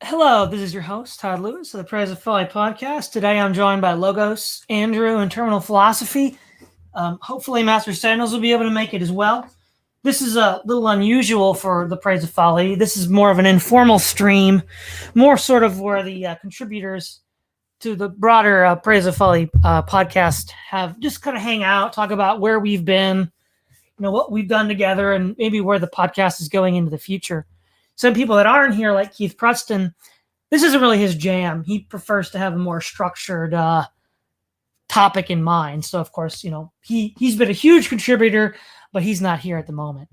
Hello, this is your host, Todd Lewis of the Praise of Folly podcast. Today I'm joined by Logos, Andrew, and Terminal Philosophy. Hopefully, Master Sandals will be able to make it as well. This is a little unusual for the Praise of Folly. This is more of an informal stream, more sort of where the contributors to the broader Praise of Folly podcast have just kind of hang out, talk about where we've been, what we've done together, and maybe where the podcast is going into the future. Some people that aren't here, like Keith Preston, this isn't really his jam. He prefers to have a more structured topic in mind. So, of course, he's been a huge contributor, but he's not here at the moment.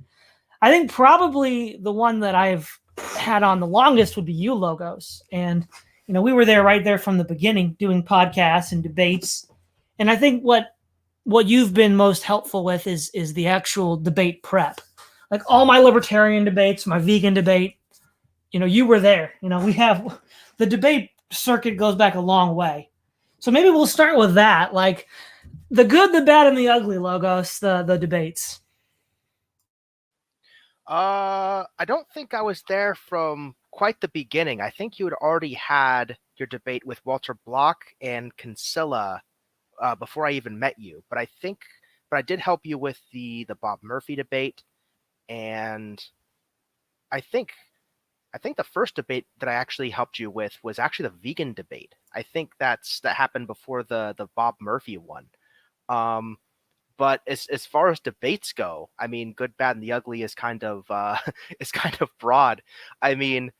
I think probably the one that I've had on the longest would be you, Logos. And, we were there right there from the beginning doing podcasts and debates. And I think what you've been most helpful with is the actual debate prep. Like all my libertarian debates, my vegan debate, you were there. We have the debate circuit goes back a long way. So maybe we'll start with that, like the good, the bad, and the ugly, Logos, the debates. I don't think I was there from quite the beginning. I think you had already had your debate with Walter Block and Kinsella before I even met you. But I did help you with the Bob Murphy debate. And I think the first debate that I actually helped you with was actually the vegan debate. I think that happened before the Bob Murphy one. But as far as debates go, I mean, good, bad, and the ugly is kind of broad. I mean,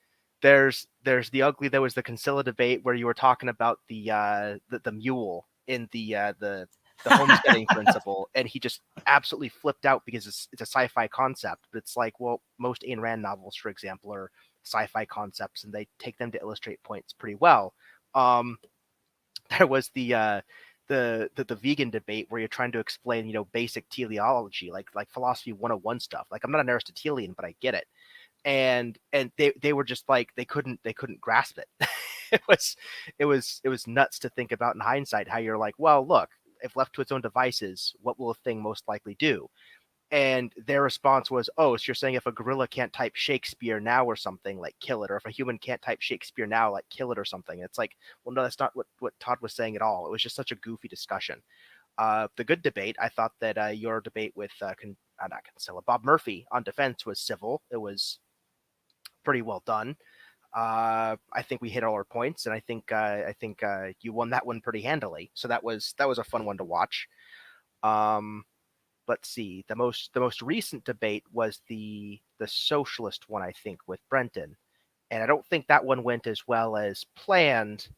there's the ugly. There was the Kinsella debate where you were talking about the mule in the homesteading principle, and he just absolutely flipped out because it's a sci-fi concept. But it's like, well, most Ayn Rand novels, for example, are sci-fi concepts, and they take them to illustrate points pretty well. There was the vegan debate where you're trying to explain, basic teleology, like philosophy 101 stuff. Like, I'm not an Aristotelian, but I get it. And they were just like, they couldn't grasp it. it was nuts to think about in hindsight, how you're like, well, look, if left to its own devices, what will a thing most likely do? And their response was, oh, so you're saying if a gorilla can't type Shakespeare now or something, like kill it, or if a human can't type Shakespeare now, like kill it or something. And it's like, well, no, that's not what Todd was saying at all. It was just such a goofy discussion. The good debate, I thought that your debate with not Kinsella, Bob Murphy on defense was civil. It was pretty well done. I think we hit all our points, and I think you won that one pretty handily. So that was a fun one to watch. Let's see. The most recent debate was the socialist one, I think, with Brenton, and I don't think that one went as well as planned.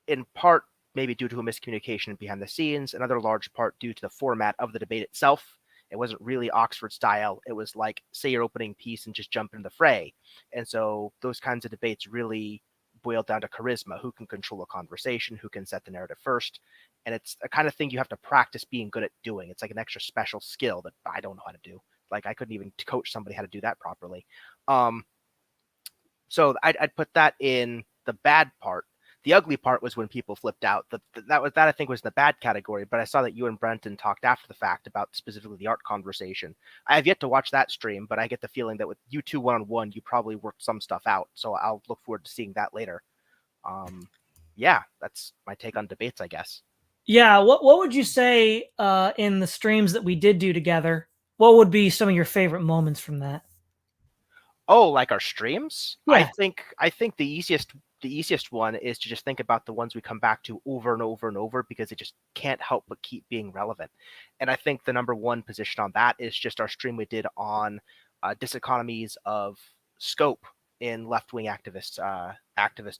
In part, maybe due to a miscommunication behind the scenes. Another large part due to the format of the debate itself. It wasn't really Oxford style. It was like, say your opening piece and just jump into the fray. And so those kinds of debates really boil down to charisma. Who can control a conversation? Who can set the narrative first? And it's a kind of thing you have to practice being good at doing. It's like an extra special skill that I don't know how to do. Like, I couldn't even coach somebody how to do that properly. So I'd put that in the bad part. The ugly part was when people flipped out. That I think was the bad category. But I saw that you and Brenton talked after the fact about specifically the art conversation. I have yet to watch that stream, but I get the feeling that with you two one-on-one, you probably worked some stuff out. So I'll look forward to seeing that later. Yeah, that's my take on debates, I guess. Yeah, what would you say in the streams that we did do together? What would be some of your favorite moments from that? Oh, like our streams? Yeah. I think the easiest one is to just think about the ones we come back to over and over and over, because it just can't help but keep being relevant. And I think the number one position on that is just our stream we did on diseconomies of scope in left-wing activist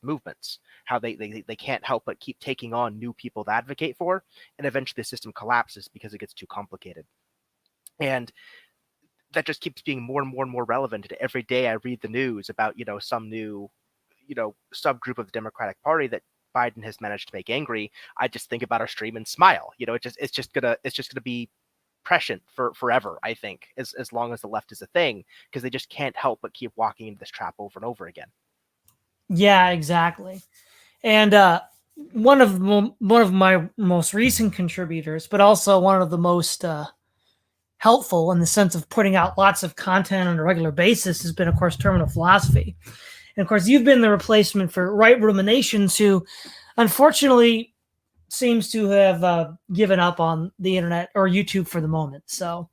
movements, how they can't help but keep taking on new people to advocate for, and eventually the system collapses because it gets too complicated. And that just keeps being more and more and more relevant. And every day I read the news about, some new, subgroup of the Democratic Party that Biden has managed to make angry. I just think about our stream and smile. It's just gonna be prescient for forever, I think, as long as the left is a thing, because they just can't help but keep walking into this trap over and over again. Yeah, exactly. And one of my most recent contributors, but also one of the most helpful in the sense of putting out lots of content on a regular basis, has been, of course, Terminal Philosophy. And of course, you've been the replacement for Right Ruminations, who unfortunately seems to have given up on the internet or YouTube for the moment. So,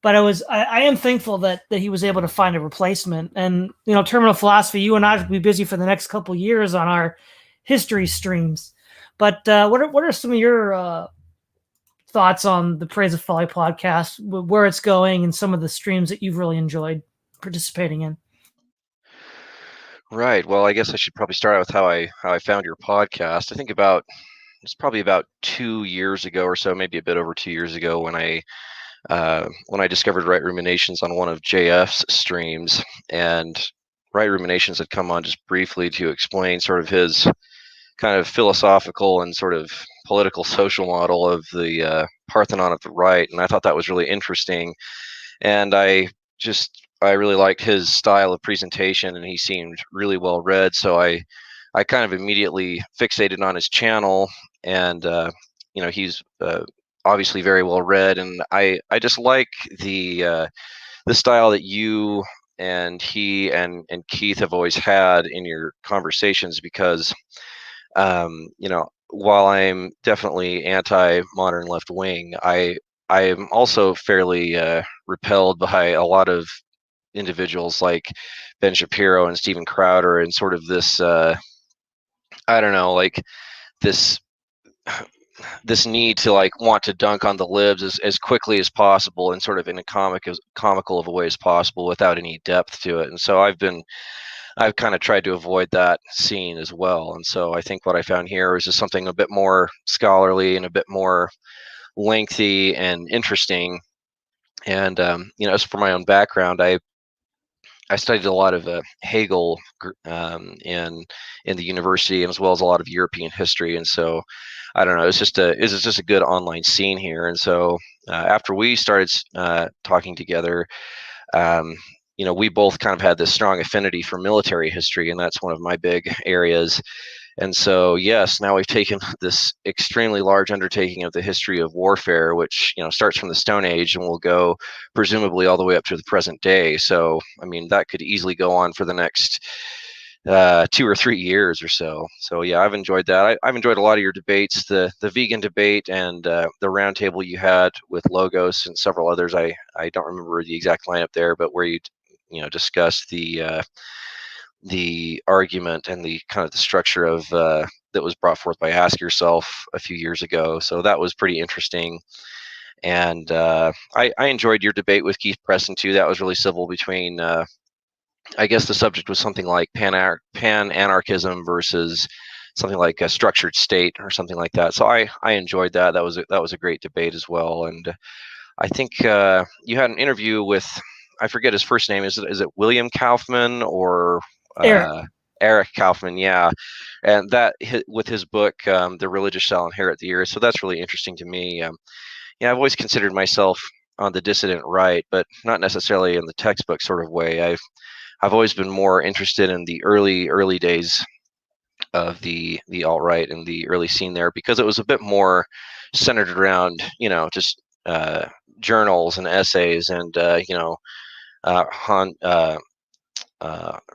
but I am thankful that he was able to find a replacement. And Terminal Philosophy, you and I will be busy for the next couple years on our history streams. But what are some of your thoughts on the Praise of Folly podcast, where it's going, and some of the streams that you've really enjoyed participating in? Right. Well, I guess I should probably start out with how I found your podcast. I think it's probably about 2 years ago or so, maybe a bit over 2 years ago, when I discovered Right Ruminations on one of JF's streams, and Right Ruminations had come on just briefly to explain sort of his kind of philosophical and sort of political social model of the Parthenon of the right, and I thought that was really interesting, and I really liked his style of presentation, and he seemed really well read, so I kind of immediately fixated on his channel, and he's obviously very well read, and I just like the style that you and he and Keith have always had in your conversations, because while I'm definitely anti-modern left wing, I am also fairly repelled by a lot of individuals like Ben Shapiro and Steven Crowder, and sort of this I don't know, like this need to like want to dunk on the libs as quickly as possible, and sort of in a comical of a way as possible, without any depth to it. And so I've kind of tried to avoid that scene as well. And so I think what I found here is just something a bit more scholarly and a bit more lengthy and interesting. And as for my own background, I studied a lot of Hegel in the university, and as well as a lot of European history. And so I don't know, it's just a good online scene here. And so after we started talking together, we both kind of had this strong affinity for military history, and that's one of my big areas. And so, yes, now we've taken this extremely large undertaking of the history of warfare, which starts from the Stone Age and will go presumably all the way up to the present day. So, I mean, that could easily go on for the next 2 or 3 years or so. So, yeah, I've enjoyed that. I've enjoyed a lot of your debates, the vegan debate and the roundtable you had with Logos and several others. I don't remember the exact lineup there, but where you discussed the argument and the kind of the structure of that was brought forth by Ask Yourself a few years ago. So that was pretty interesting. And I enjoyed your debate with Keith Preston too. That was really civil between, I guess the subject was something like pan-anarchism versus something like a structured state or something like that. So I enjoyed that. That was a great debate as well. And I think you had an interview with, I forget his first name. Is it William Kaufman or Eric Kaufman? Yeah, and that with his book, The Religious Shall Inherit the Earth. So that's really interesting to me. I've always considered myself on the dissident right, but not necessarily in the textbook sort of way. I've always been more interested in the early days of the alt-right and the early scene there, because it was a bit more centered around just journals and essays and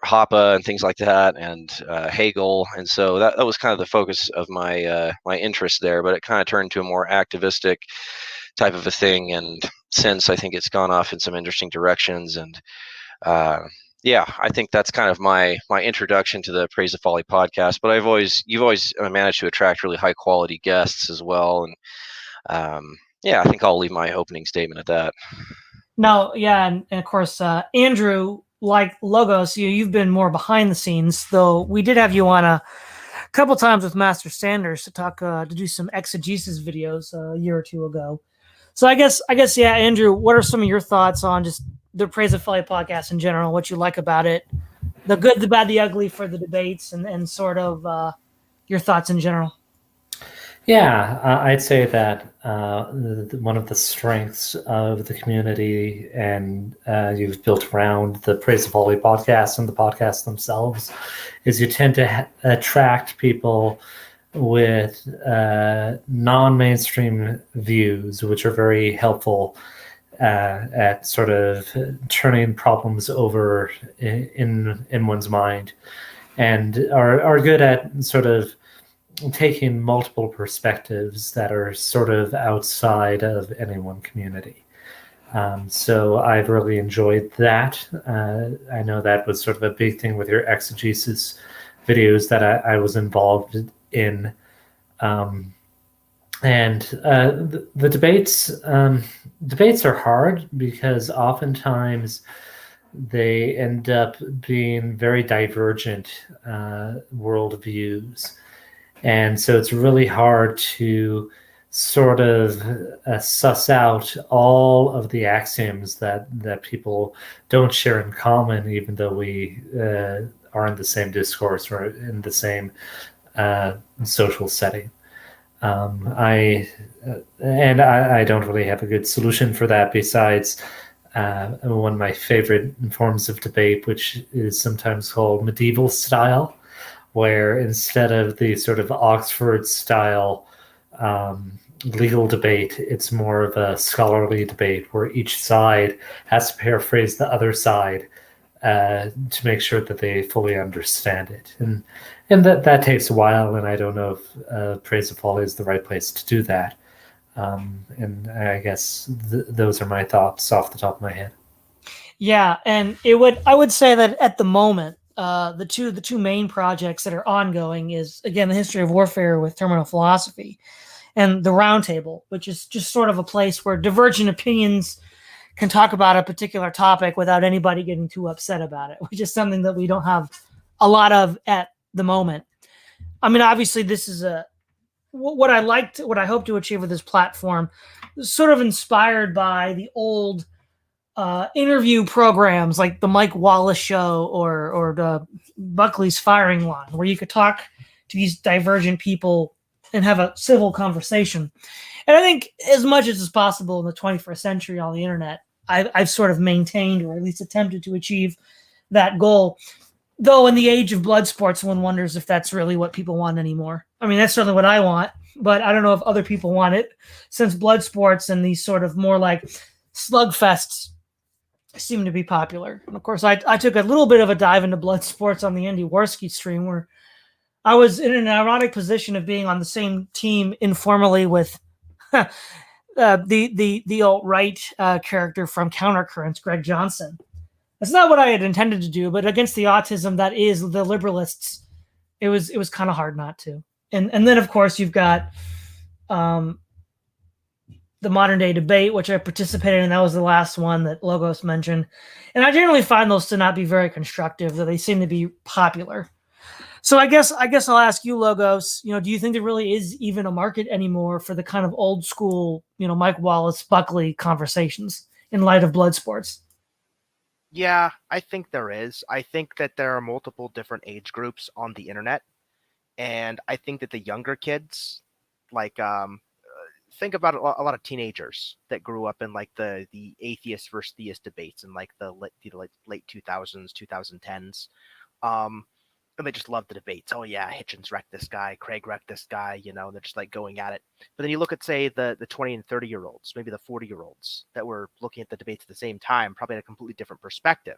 Hoppe and things like that, and Hegel, and so that was kind of the focus of my my interest there. But it kind of turned to a more activistic type of a thing, and since I think it's gone off in some interesting directions. And I think that's kind of my introduction to the Praise of Folly podcast. But you've always managed to attract really high quality guests as well, and I think I'll leave my opening statement at that. No, yeah, and of course, Andrew, like Logos, you've been more behind the scenes, though we did have you on a couple times with Master Sanders to talk to do some exegesis videos a year or two ago. So I guess, yeah, Andrew, what are some of your thoughts on just the Praise of Folly podcast in general? What you like about it, the good, the bad, the ugly for the debates, and sort of your thoughts in general? Yeah, I'd say that one of the strengths of the community and you've built around the Praise of Folly podcast and the podcasts themselves is you tend to attract people with non-mainstream views, which are very helpful at sort of turning problems over in one's mind, and are good at sort of taking multiple perspectives that are sort of outside of any one community. So I've really enjoyed that. I know that was sort of a big thing with your exegesis videos that I was involved in. And the debates are hard because oftentimes they end up being very divergent worldviews. And so it's really hard to sort of suss out all of the axioms that people don't share in common, even though we are in the same discourse or in the same social setting. I don't really have a good solution for that besides one of my favorite forms of debate, which is sometimes called medieval style, where instead of the sort of Oxford style legal debate, it's more of a scholarly debate where each side has to paraphrase the other side to make sure that they fully understand it. And that takes a while, and I don't know if Praise of Folly is the right place to do that. And I guess those are my thoughts off the top of my head. Yeah, and I would say that at the moment, the two main projects that are ongoing is, again, the history of warfare with terminal philosophy, and the Roundtable, which is just sort of a place where divergent opinions can talk about a particular topic without anybody getting too upset about it, which is something that we don't have a lot of at the moment. I mean, obviously, this is what I hope to achieve with this platform, sort of inspired by the old interview programs like the Mike Wallace Show or the Buckley's Firing Line, where you could talk to these divergent people and have a civil conversation. And I think as much as is possible in the 21st century on the internet, I've sort of maintained or at least attempted to achieve that goal. Though in the age of blood sports, one wonders if that's really what people want anymore. I mean, that's certainly what I want, but I don't know if other people want it, since blood sports and these sort of more like slugfests seem to be popular. And of course, I took a little bit of a dive into blood sports on the Andy Warski stream, where I was in an ironic position of being on the same team informally with the alt-right character from Countercurrents, Greg Johnson. That's not what I had intended to do, but against the autism that is the liberalists, it was kind of hard not to. And then of course you've got the modern day debate, which I participated in. That was the last one that Logos mentioned. And I generally find those to not be very constructive, though they seem to be popular. So I guess I'll ask you, Logos, do you think there really is even a market anymore for the kind of old school, Mike Wallace, Buckley conversations in light of blood sports? Yeah, I think there is. I think that there are multiple different age groups on the internet. And I think that the younger kids, like, think about a lot of teenagers that grew up in like the atheist versus theist debates in like the late 2000s, 2010s. And they just love the debates. Oh yeah, Hitchens wrecked this guy, Craig wrecked this guy, they're just like going at it. But then you look at, say, the 20 and 30-year-olds, maybe the 40-year-olds that were looking at the debates at the same time, probably had a completely different perspective.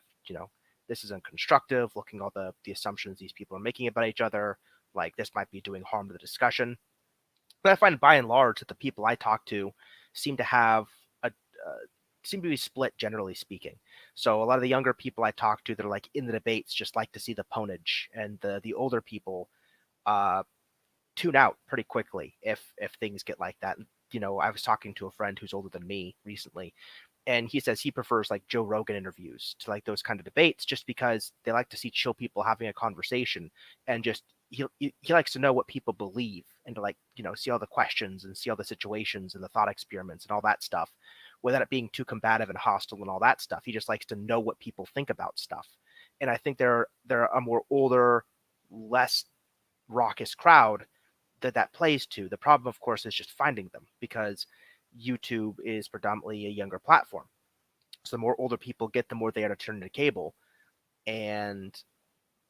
This isn't constructive, looking at all the assumptions these people are making about each other, like this might be doing harm to the discussion. But I find by and large that the people I talk to seem to have seem to be split, generally speaking. So a lot of the younger people I talk to that are like in the debates just like to see the ponage, and the older people tune out pretty quickly if things get like that. I was talking to a friend who's older than me recently, and he says he prefers like Joe Rogan interviews to like those kind of debates, just because they like to see chill people having a conversation, and just he likes to know what people believe, and to like see all the questions and see all the situations and the thought experiments and all that stuff, without it being too combative and hostile and all that stuff. He just likes to know what people think about stuff. And I think they're a more older, less raucous crowd that plays to. The problem, of course, is just finding them, because YouTube is predominantly a younger platform. So the more older people get, the more they are to turn to cable. And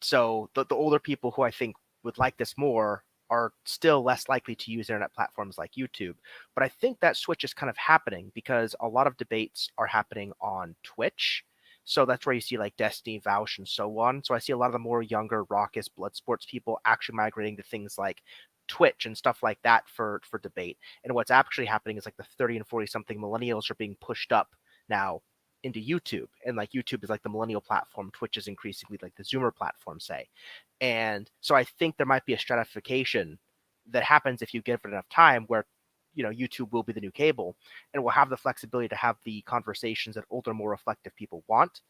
so the older people who I think would like this more are still less likely to use internet platforms like YouTube. But I think that switch is kind of happening because a lot of debates are happening on Twitch. So that's where you see like Destiny, Vouch, and so on. So I see a lot of the more younger, raucous blood sports people actually migrating to things like Twitch and stuff like that for debate. And what's actually happening is like the 30 and 40 something millennials are being pushed up now into YouTube. And like YouTube is like the millennial platform, Twitch is increasingly like the Zoomer platform, say. And so I think there might be a stratification that happens if you give it enough time where, you know, YouTube will be the new cable and will have the flexibility to have the conversations that older, more reflective people want.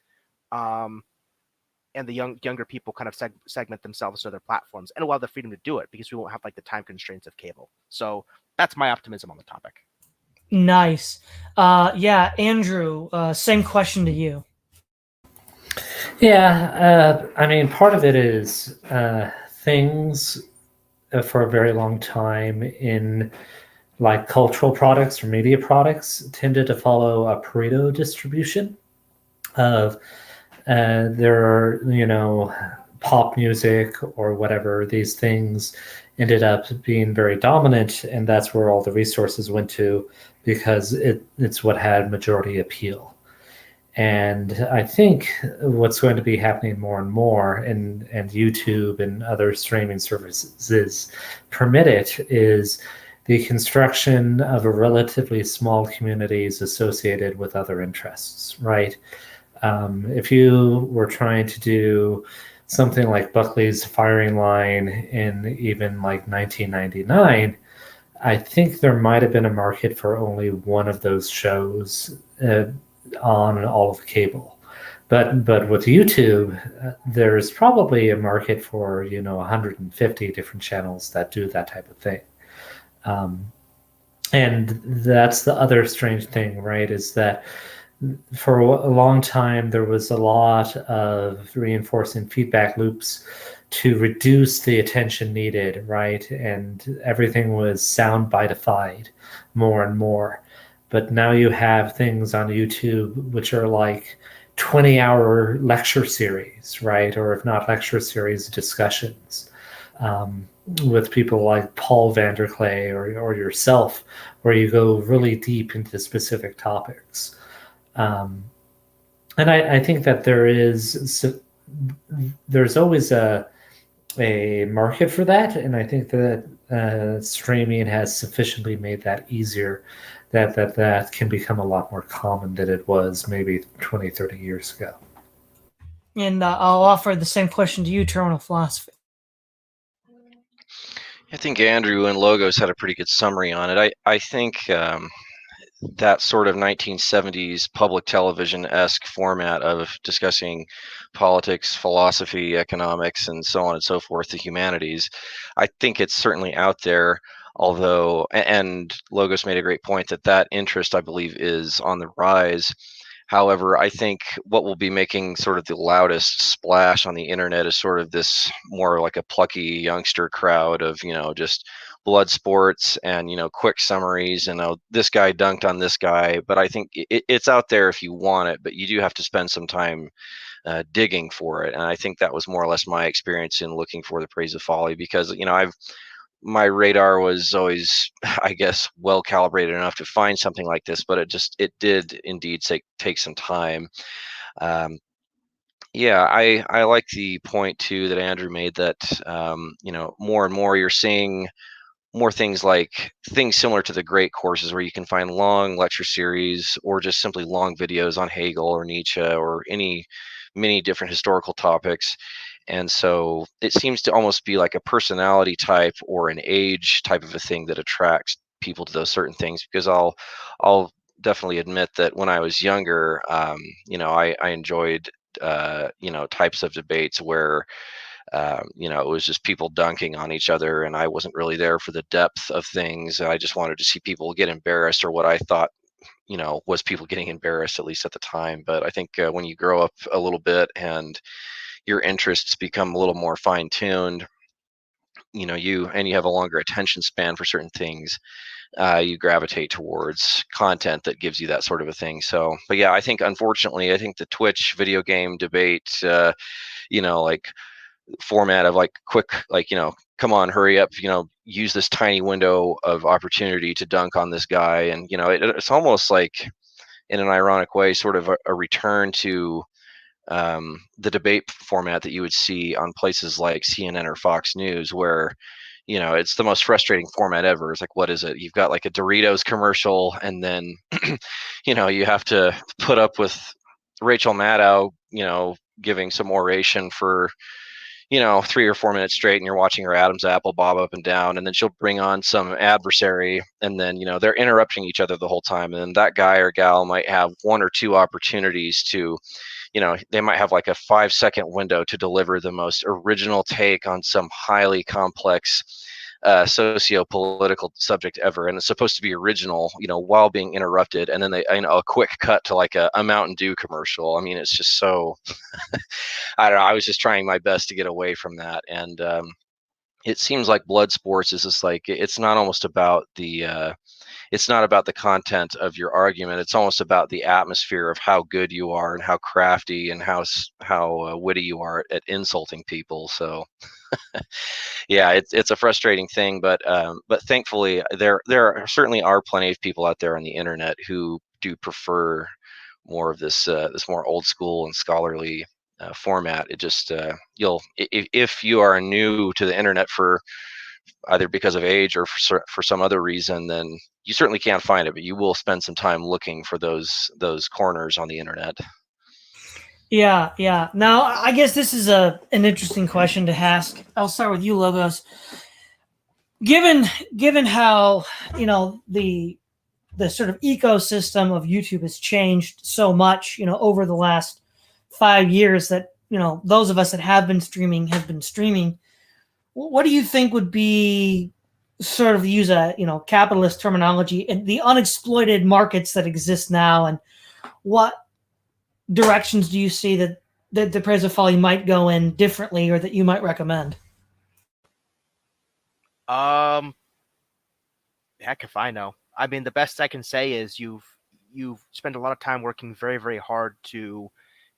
And the younger people kind of segment themselves to other platforms, and will have the freedom to do it because we won't have like the time constraints of cable. So that's my optimism on the topic. Nice. Yeah, Andrew, same question to you. Yeah, I mean, part of it is things for a very long time in like cultural products or media products tended to follow a Pareto distribution of there are, you know, pop music or whatever, these things ended up being very dominant, and that's where all the resources went to because it's what had majority appeal. And I think what's going to be happening more and more, and YouTube and other streaming services permit it, is the construction of a relatively small communities associated with other interests, right? If you were trying to do something like Buckley's Firing Line in even like 1999, I think there might have been a market for only one of those shows on all of cable. But with YouTube, there's probably a market for, you know, 150 different channels that do that type of thing. And that's the other strange thing, right, is that for a long time, there was a lot of reinforcing feedback loops to reduce the attention needed, right? And everything was soundbite-ified more and more. But now you have things on YouTube which are like 20-hour lecture series, right? Or if not lecture series, discussions with people like Paul Vanderklay or yourself, where you go really deep into specific topics. And I think that there's always a market for that, and I think that streaming has sufficiently made that easier that can become a lot more common than it was maybe 20, 30 years ago. And I'll offer the same question to you, Terminal Philosophy. I think Andrew and Logos had a pretty good summary on it. I think that sort of 1970s public television-esque format of discussing politics, philosophy, economics, and so on and so forth, the humanities, I think it's certainly out there. Although, and Logos made a great point that interest, I believe, is on the rise. However, I think what will be making sort of the loudest splash on the internet is sort of this more like a plucky youngster crowd of, you know, just blood sports and, you know, quick summaries and, oh, this guy dunked on this guy. But I think it's out there if you want it, but you do have to spend some time digging for it. And I think that was more or less my experience in looking for the Praise of Folly, because, you know, my radar was always, I guess, well calibrated enough to find something like this, but it did indeed take some time. Yeah, I like the point too that Andrew made that you know, more and more you're seeing more things like things similar to the great courses where you can find long lecture series or just simply long videos on Hegel or Nietzsche or many different historical topics. And so it seems to almost be like a personality type or an age type of a thing that attracts people to those certain things. Because I'll definitely admit that when I was younger, you know, I enjoyed you know, types of debates where you know, it was just people dunking on each other, and I wasn't really there for the depth of things. I just wanted to see people get embarrassed, or what I thought, you know, was people getting embarrassed, at least at the time. But I think when you grow up a little bit and your interests become a little more fine-tuned, you know, you have a longer attention span for certain things, you gravitate towards content that gives you that sort of a thing. So, but yeah, I think unfortunately, I think the Twitch video game debate, you know, like format of like quick, like, come on, hurry up, use this tiny window of opportunity to dunk on this guy. And, it's almost like, in an ironic way, sort of a return to the debate format that you would see on places like CNN or Fox News, where it's the most frustrating format ever. It's like, what is it? You've got like a Doritos commercial, and then you have to put up with Rachel Maddow giving some oration for 3 or 4 minutes straight, and you're watching her Adam's apple bob up and down, and then she'll bring on some adversary, and then they're interrupting each other the whole time, and then that guy or gal might have 1 or 2 opportunities to they might have like a 5-second window to deliver the most original take on some highly complex socio-political subject ever, and it's supposed to be original while being interrupted, and then they a quick cut to like a Mountain Dew commercial. I mean, it's just so I don't know, I was just trying my best to get away from that. And it seems like blood sports is just like, it's not almost about the it's not about the content of your argument. It's almost about the atmosphere of how good you are and how crafty and how witty you are at insulting people. So yeah, it's a frustrating thing, but thankfully there certainly are plenty of people out there on the internet who do prefer more of this more old school and scholarly format. It just if you are new to the internet for either because of age or for some other reason, then you certainly can't find it, but you will spend some time looking for those corners on the internet. Yeah. Now, I guess this is an interesting question to ask. I'll start with you, Logos. Given how the sort of ecosystem of YouTube has changed so much, over the last 5 years, that those of us that have been streaming have been streaming. What do you think would be, sort of, use a capitalist terminology, and the unexploited markets that exist now, and what directions do you see that the Praise of Folly might go in differently, or that you might recommend? Heck if I know. I mean, the best I can say is you've spent a lot of time working very, very hard to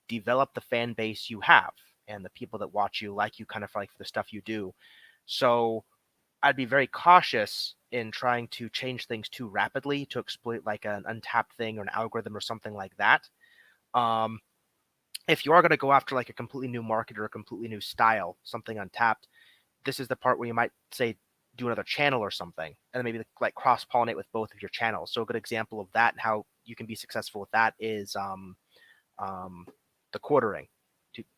develop the fan base you have, and the people that watch you like you kind of like for the stuff you do. So I'd be very cautious in trying to change things too rapidly to exploit like an untapped thing or an algorithm or something like that. If you are going to go after like a completely new market or a completely new style, something untapped, this is the part where you might say do another channel or something, and then maybe like cross-pollinate with both of your channels. So a good example of that and how you can be successful with that is the quartering.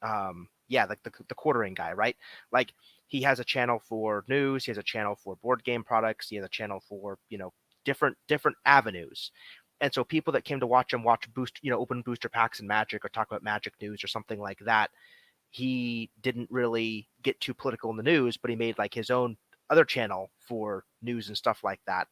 Like the quartering guy, right? Like, he has a channel for news, he has a channel for board game products, he has a channel for different avenues. And so people that came to watch him open booster packs and Magic, or talk about Magic news or something like that, he didn't really get too political in the news, but he made like his own other channel for news and stuff like that.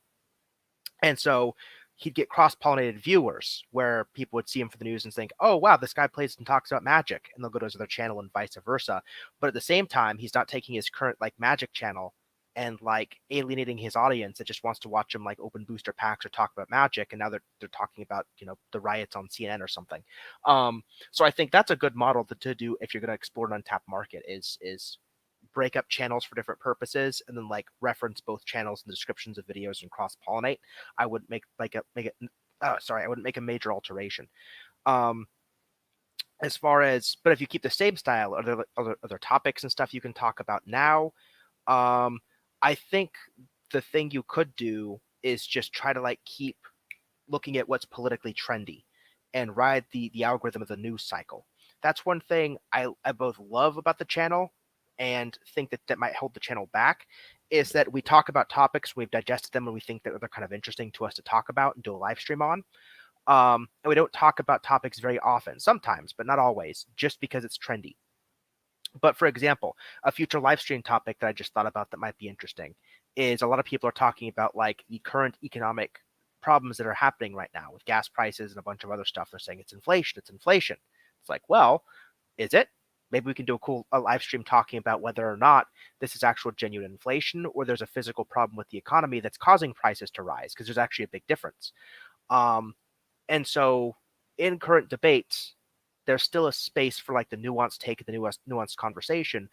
And so he'd get cross-pollinated viewers, where people would see him for the news and think, oh, wow, this guy plays and talks about Magic, and they'll go to his other channel, and vice versa. But at the same time, he's not taking his current like Magic channel and like alienating his audience that just wants to watch him like open booster packs or talk about Magic, and now they're talking about the riots on CNN or something. So I think that's a good model to do if you're going to explore an untapped market, is break up channels for different purposes, and then like reference both channels in the descriptions of videos and cross-pollinate. I wouldn't make I wouldn't make a major alteration. As far as, but if you keep the same style, are there other topics and stuff you can talk about now? I think the thing you could do is just try to like keep looking at what's politically trendy and ride the algorithm of the news cycle. That's one thing I both love about the channel and think that might hold the channel back, is that we talk about topics, we've digested them, and we think that they're kind of interesting to us to talk about and do a live stream on. And we don't talk about topics very often, sometimes, but not always, just because it's trendy. But for example, a future live stream topic that I just thought about that might be interesting is, a lot of people are talking about like the current economic problems that are happening right now with gas prices and a bunch of other stuff. They're saying it's inflation. It's like, well, is it? Maybe we can do a live stream talking about whether or not this is actual genuine inflation, or there's a physical problem with the economy that's causing prices to rise, because there's actually a big difference. And so in current debates, there's still a space for like the nuanced take, the nuanced conversation.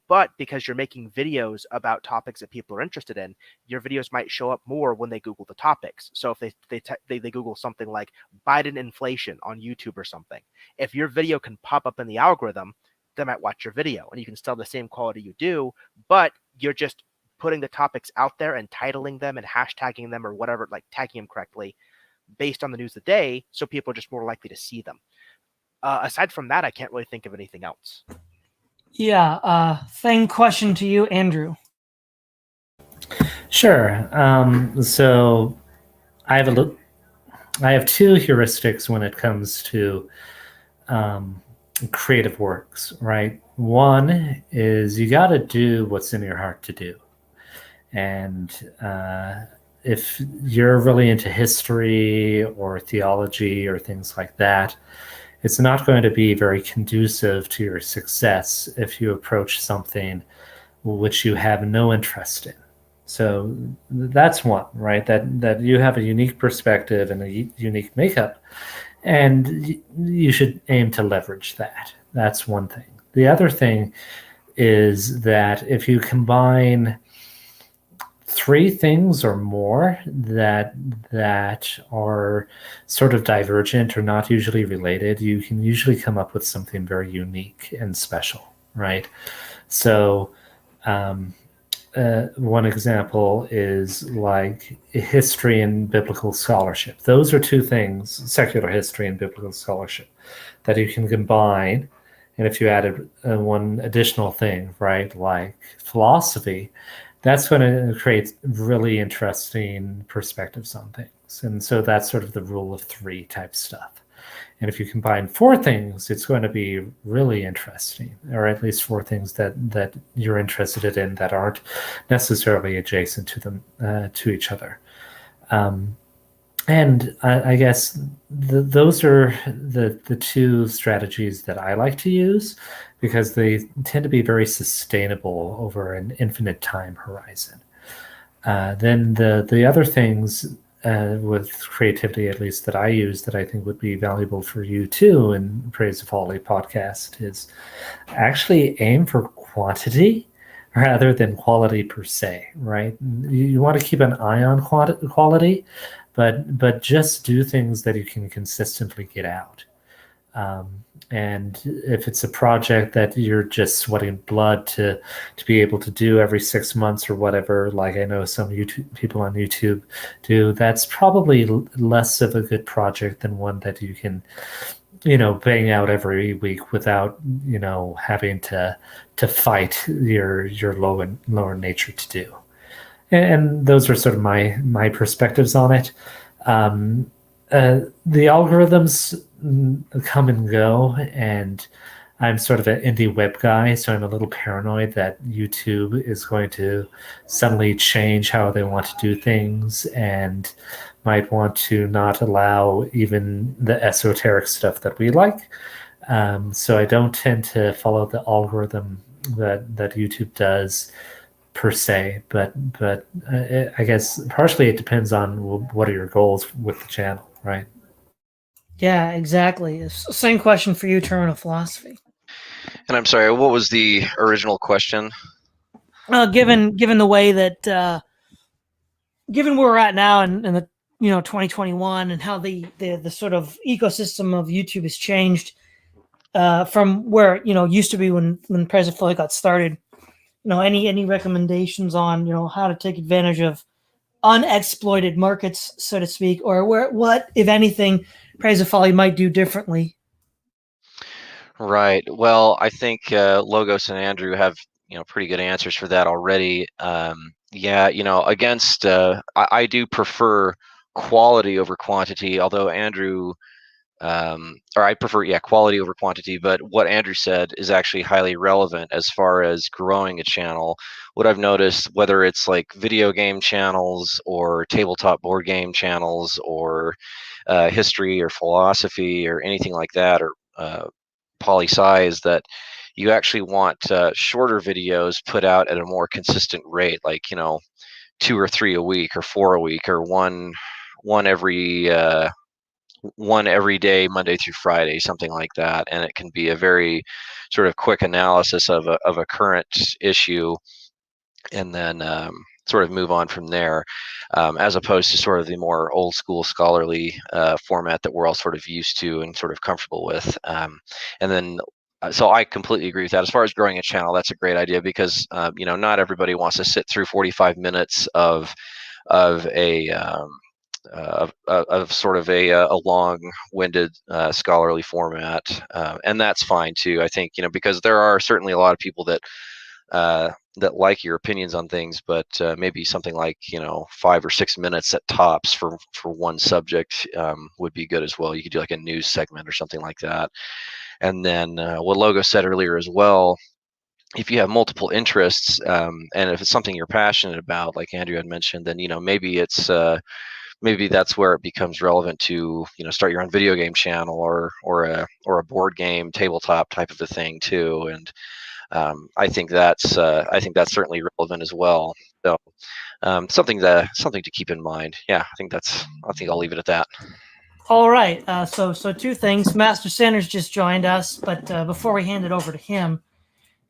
But because you're making videos about topics that people are interested in, your videos might show up more when they Google the topics. So if they Google something like Biden inflation on YouTube or something, if your video can pop up in the algorithm, they might watch your video, and you can still have the same quality you do, but you're just putting the topics out there and titling them and hashtagging them or whatever, like tagging them correctly based on the news of the day, so people are just more likely to see them. Aside from that, I can't really think of anything else. Yeah. Same question to you, Andrew. Sure. So I have two heuristics when it comes to creative works, right? One is you got to do what's in your heart to do. And if you're really into history or theology or things like that, it's not going to be very conducive to your success if you approach something which you have no interest in. So that's one, right? That you have a unique perspective and a unique makeup, and you should aim to leverage that. That's one thing. The other thing is that if you combine three things or more that are sort of divergent or not usually related, you can usually come up with something very unique and special, right? So one example is like history and biblical scholarship. Those are two things, secular history and biblical scholarship, that you can combine. And if you added one additional thing, right, like philosophy, that's going to create really interesting perspectives on things. And so that's sort of the rule of three type stuff. And if you combine four things, it's going to be really interesting, or at least four things that you're interested in that aren't necessarily adjacent to them, to each other. And I guess those are the two strategies that I like to use, because they tend to be very sustainable over an infinite time horizon. Then the other things with creativity, at least that I use, that I think would be valuable for you too in Praise of Folly podcast, is actually aim for quantity rather than quality per se, right? You want to keep an eye on quality, but just do things that you can consistently get out. And if it's a project that you're just sweating blood to be able to do every 6 months or whatever, like I know some people on YouTube do, that's probably less of a good project than one that you can, bang out every week without, having to fight your lower nature to do. And those are sort of my perspectives on it. The algorithms come and go, and I'm sort of an indie web guy, so I'm a little paranoid that YouTube is going to suddenly change how they want to do things and might want to not allow even the esoteric stuff that we like. So I don't tend to follow the algorithm that YouTube does per se, but I guess partially it depends on what are your goals with the channel, right? Yeah, exactly. Same question for you, Terminal Philosophy. And I'm sorry, what was the original question? Given the way that, given where we're at now in the 2021, and how the sort of ecosystem of YouTube has changed from where it used to be when Praise of Folly got started. Any recommendations on how to take advantage of unexploited markets, so to speak, or what, if anything, Praise of Folly might do differently? Right. Well, I think Logos and Andrew have pretty good answers for that already. Yeah, against I do prefer quality over quantity, although Andrew or I prefer quality over quantity, but what Andrew said is actually highly relevant as far as growing a channel. What I've noticed, whether it's like video game channels or tabletop board game channels or history or philosophy or anything like that, or poli-sci, is that you actually want shorter videos put out at a more consistent rate, like 2 or 3 a week or 4 a week or one every one every day, Monday through Friday, something like that, and it can be a very sort of quick analysis of a current issue, and then sort of move on from there, as opposed to sort of the more old school scholarly format that we're all sort of used to and sort of comfortable with. And then so I completely agree with that. As far as growing a channel, that's a great idea, because not everybody wants to sit through 45 minutes of a of sort of a long-winded scholarly format, and that's fine too. I think because there are certainly a lot of people that like your opinions on things, but maybe something like 5 or 6 minutes at tops for one subject would be good as well. You could do like a news segment or something like that. And then what Logo said earlier as well, if you have multiple interests, and if it's something you're passionate about, like Andrew had mentioned, then maybe that's where it becomes relevant to start your own video game channel, or a board game tabletop type of a thing too. And I think that's certainly relevant as well. So something to keep in mind. Yeah, I think I'll leave it at that. All right. So two things. Master Sanders just joined us, but before we hand it over to him,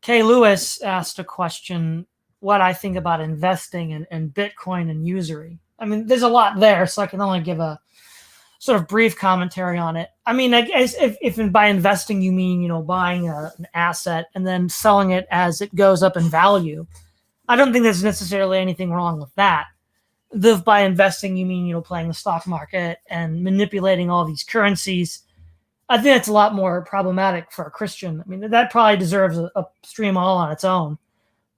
Kay Lewis asked a question: what I think about investing in Bitcoin and usury. I mean, there's a lot there, so I can only give a sort of brief commentary on it. I mean, I guess if by investing you mean buying an asset and then selling it as it goes up in value, I don't think there's necessarily anything wrong with that. If by investing you mean playing the stock market and manipulating all these currencies, I think it's a lot more problematic for a Christian. I mean, that probably deserves a stream all on its own.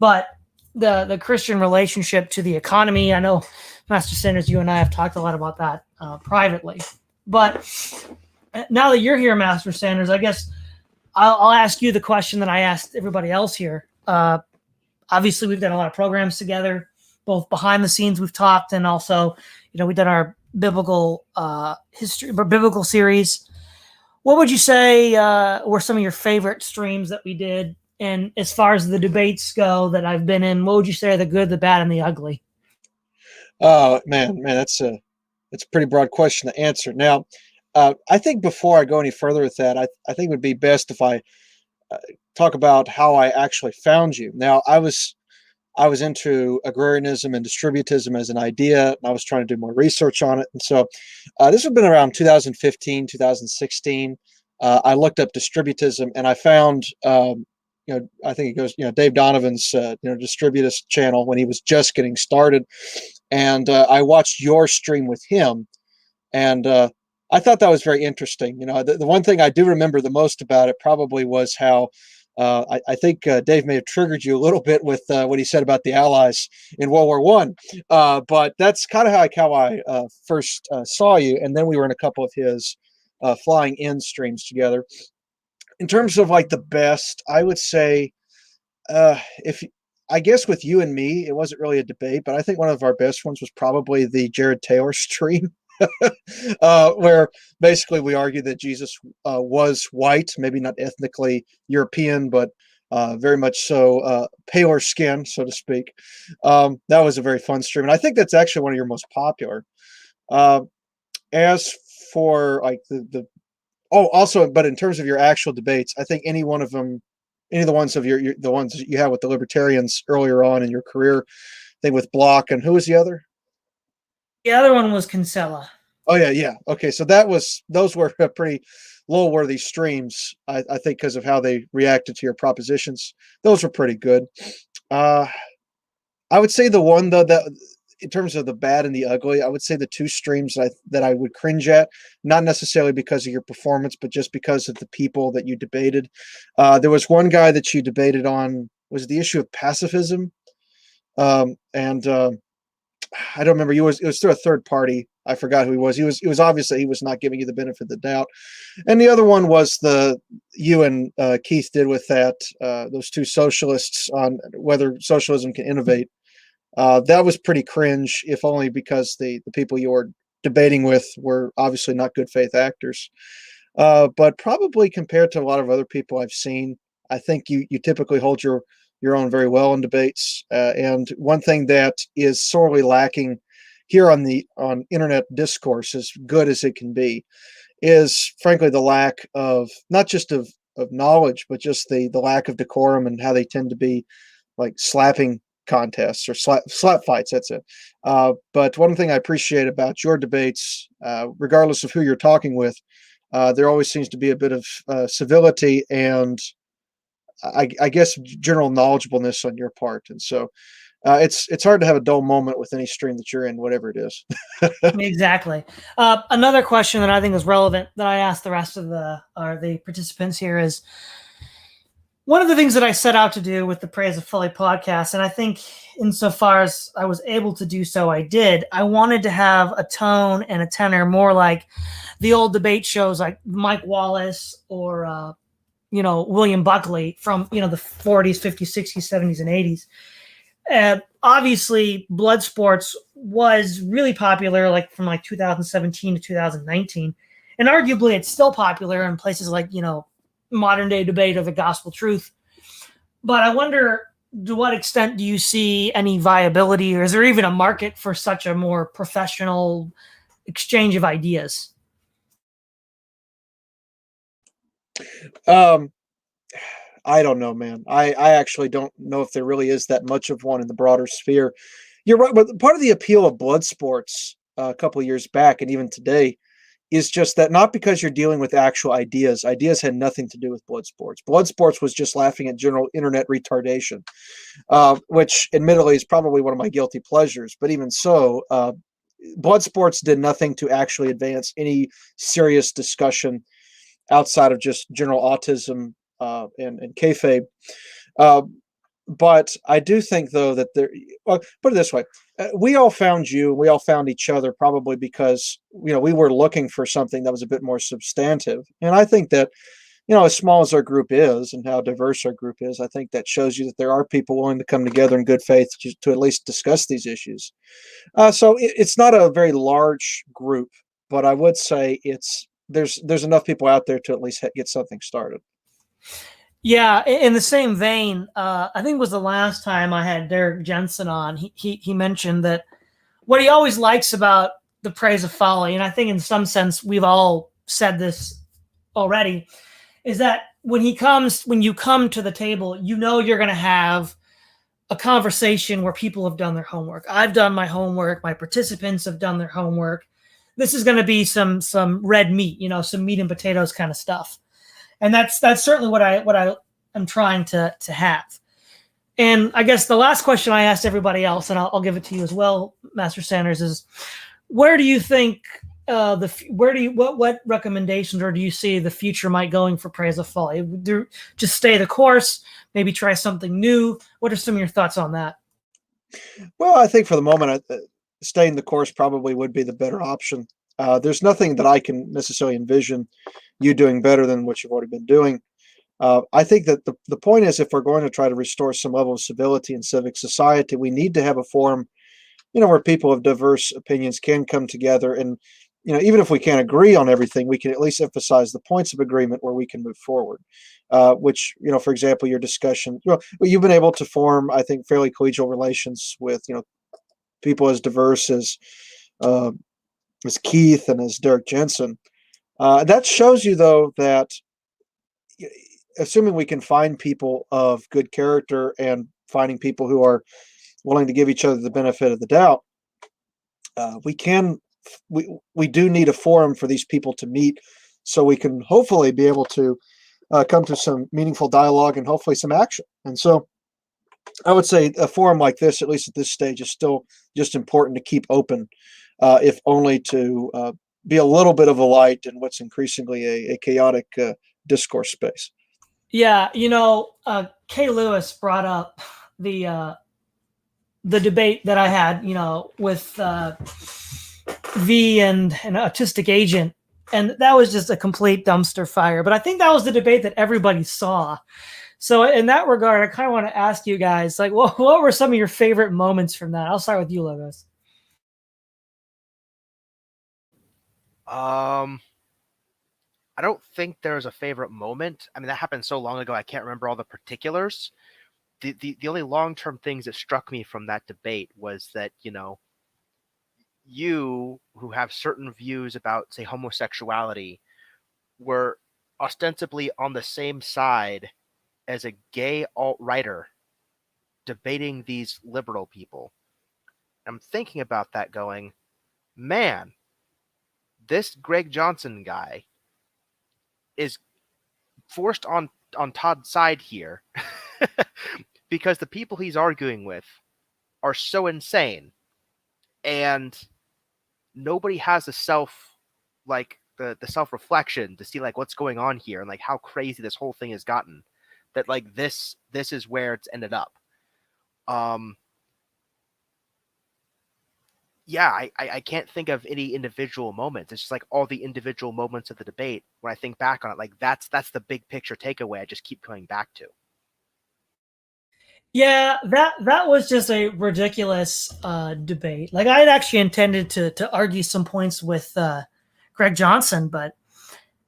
But the Christian relationship to the economy, I know, Master Sanders, you and I have talked a lot about that privately. But now that you're here, Master Sanders, I guess I'll ask you the question that I asked everybody else here. Obviously, we've done a lot of programs together, both behind the scenes we've talked, and also, we did our biblical biblical series. What would you say were some of your favorite streams that we did? And as far as the debates go that I've been in, what would you say are the good, the bad, and the ugly? Oh man, that's a pretty broad question to answer. Now, I think before I go any further with that, I think it would be best if I talk about how I actually found you. Now, I was into agrarianism and distributism as an idea, and I was trying to do more research on it. And so this would have been around 2015, 2016. I looked up distributism, and I found, I think it goes, Dave Donovan's, Distributist channel when he was just getting started. And I watched your stream with him, and I thought that was very interesting. The one thing I do remember the most about it probably was how I think Dave may have triggered you a little bit with what he said about the Allies in World War One. But that's kind of how I first saw you, and then we were in a couple of his flying in streams together. In terms of like the best, I would say I guess with you and me, it wasn't really a debate, but I think one of our best ones was probably the Jared Taylor stream. Where basically we argue that Jesus was white, maybe not ethnically European, but very much so paler skin, so to speak. That was a very fun stream, and I think that's actually one of your most popular. As for like but in terms of your actual debates, I think any one of them, any of the ones of the ones that you had with the libertarians earlier on in your career, I think with Block, and who was the other? The other one was Kinsella. Oh yeah. Okay, so those were pretty low-worthy streams, I think, because of how they reacted to your propositions. Those were pretty good. I would say the one though that, in terms of the bad and the ugly, I would say the two streams that I would cringe at, not necessarily because of your performance, but just because of the people that you debated. There was one guy that you debated on, was the issue of pacifism, and I don't remember. It was through a third party. I forgot who he was. It was obviously he was not giving you the benefit of the doubt. And the other one was you and Keith did with that, those two socialists on whether socialism can innovate. That was pretty cringe, if only because the people you were debating with were obviously not good faith actors. But probably compared to a lot of other people I've seen, I think you typically hold your own very well in debates. And one thing that is sorely lacking here on internet discourse, as good as it can be, is frankly the lack of not just of knowledge, but just the lack of decorum and how they tend to be like slapping contests or slap fights. That's it. But one thing I appreciate about your debates, regardless of who you're talking with, there always seems to be a bit of civility and I guess general knowledgeableness on your part. And so it's hard to have a dull moment with any stream that you're in, whatever it is. Exactly. Another question that I think is relevant that I asked the rest of the participants here is one of the things that I set out to do with the Praise of Folly podcast, and I think insofar as I was able to do so, I did. I wanted to have a tone and a tenor more like the old debate shows like Mike Wallace or William Buckley from the 40s, 50s, 60s, 70s, and 80s. Obviously, blood sports was really popular, like from 2017 to 2019, and arguably it's still popular in places like modern day debate or the gospel truth. But I wonder, to what extent do you see any viability, or is there even a market for such a more professional exchange of ideas? I don't know, man. I actually don't know if there really is that much of one in the broader sphere. You're right, but part of the appeal of blood sports a couple of years back and even today is just that not because you're dealing with actual ideas. Ideas had nothing to do with blood sports. Blood sports was just laughing at general internet retardation, which admittedly is probably one of my guilty pleasures. But even so, blood sports did nothing to actually advance any serious discussion outside of just general autism and kayfabe. But I do think, though, that put it this way. We all found you, we all found each other probably because, we were looking for something that was a bit more substantive. And I think that, as small as our group is and how diverse our group is, I think that shows you that there are people willing to come together in good faith to at least discuss these issues. So it's not a very large group, but I would say there's enough people out there to at least get something started. Yeah, in the same vein, I think it was the last time I had Derek Jensen on. He mentioned that what he always likes about the Praise of Folly, and I think in some sense we've all said this already, is that when you come to the table, you're going to have a conversation where people have done their homework. I've done my homework. My participants have done their homework. This is going to be some red meat, some meat and potatoes kind of stuff. And that's certainly what I am trying to have. And I guess the last question I asked everybody else, and I'll give it to you as well, Master Sanders, is where do you think what recommendations or do you see the future might going for Praise of Folly? Just stay the course, maybe try something new. What are some of your thoughts on that? Well, I think for the moment, staying the course probably would be the better option. There's nothing that I can necessarily envision you doing better than what you've already been doing. I think that the point is, if we're going to try to restore some level of civility in civic society, we need to have a forum, where people of diverse opinions can come together. And, even if we can't agree on everything, we can at least emphasize the points of agreement where we can move forward. Which, for example, your discussion, you've been able to form, I think, fairly collegial relations with, people as diverse as Keith and as Derek Jensen. That shows you, though, that assuming we can find people of good character and finding people who are willing to give each other the benefit of the doubt, we do need a forum for these people to meet, so we can hopefully be able to come to some meaningful dialogue and hopefully some action. And so I would say a forum like this, at least at this stage, is still just important to keep open, if only to be a little bit of a light in what's increasingly a chaotic discourse space. Yeah, Kay Lewis brought up the debate that I had, with V and an autistic agent, and that was just a complete dumpster fire. But I think that was the debate that everybody saw. So in that regard, I kind of want to ask you guys, like, what were some of your favorite moments from that? I'll start with you, Logos. I don't think there's a favorite moment. I mean, that happened so long ago, I can't remember all the particulars. The only long-term things that struck me from that debate was that, you who have certain views about, say, homosexuality were ostensibly on the same side as a gay alt-righter debating these liberal people. I'm thinking about that going, man, this Greg Johnson guy is forced on Todd's side here because the people he's arguing with are so insane, and nobody has the self-reflection to see like what's going on here and like how crazy this whole thing has gotten, that like this is where it's ended up. Yeah, I can't think of any individual moments. It's just like all the individual moments of the debate. When I think back on it, like that's the big picture takeaway I just keep coming back to. Yeah, that was just a ridiculous debate. Like I had actually intended to argue some points with Greg Johnson, but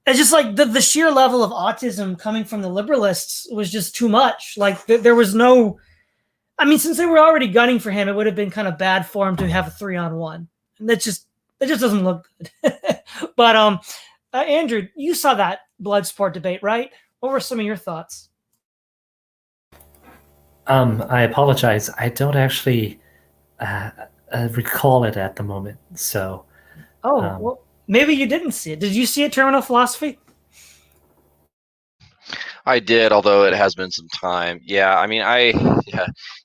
it's just like the sheer level of autism coming from the liberalists was just too much. Like there was no, I mean, since they were already gunning for him, it would have been kind of bad for him to have a 3-on-1. And that just doesn't look good. But Andrew, you saw that blood sport debate, right? What were some of your thoughts? I apologize. I don't actually recall it at the moment. So, well, maybe you didn't see it. Did you see it, Terminal Philosophy? I did, although it has been some time. Yeah, I mean,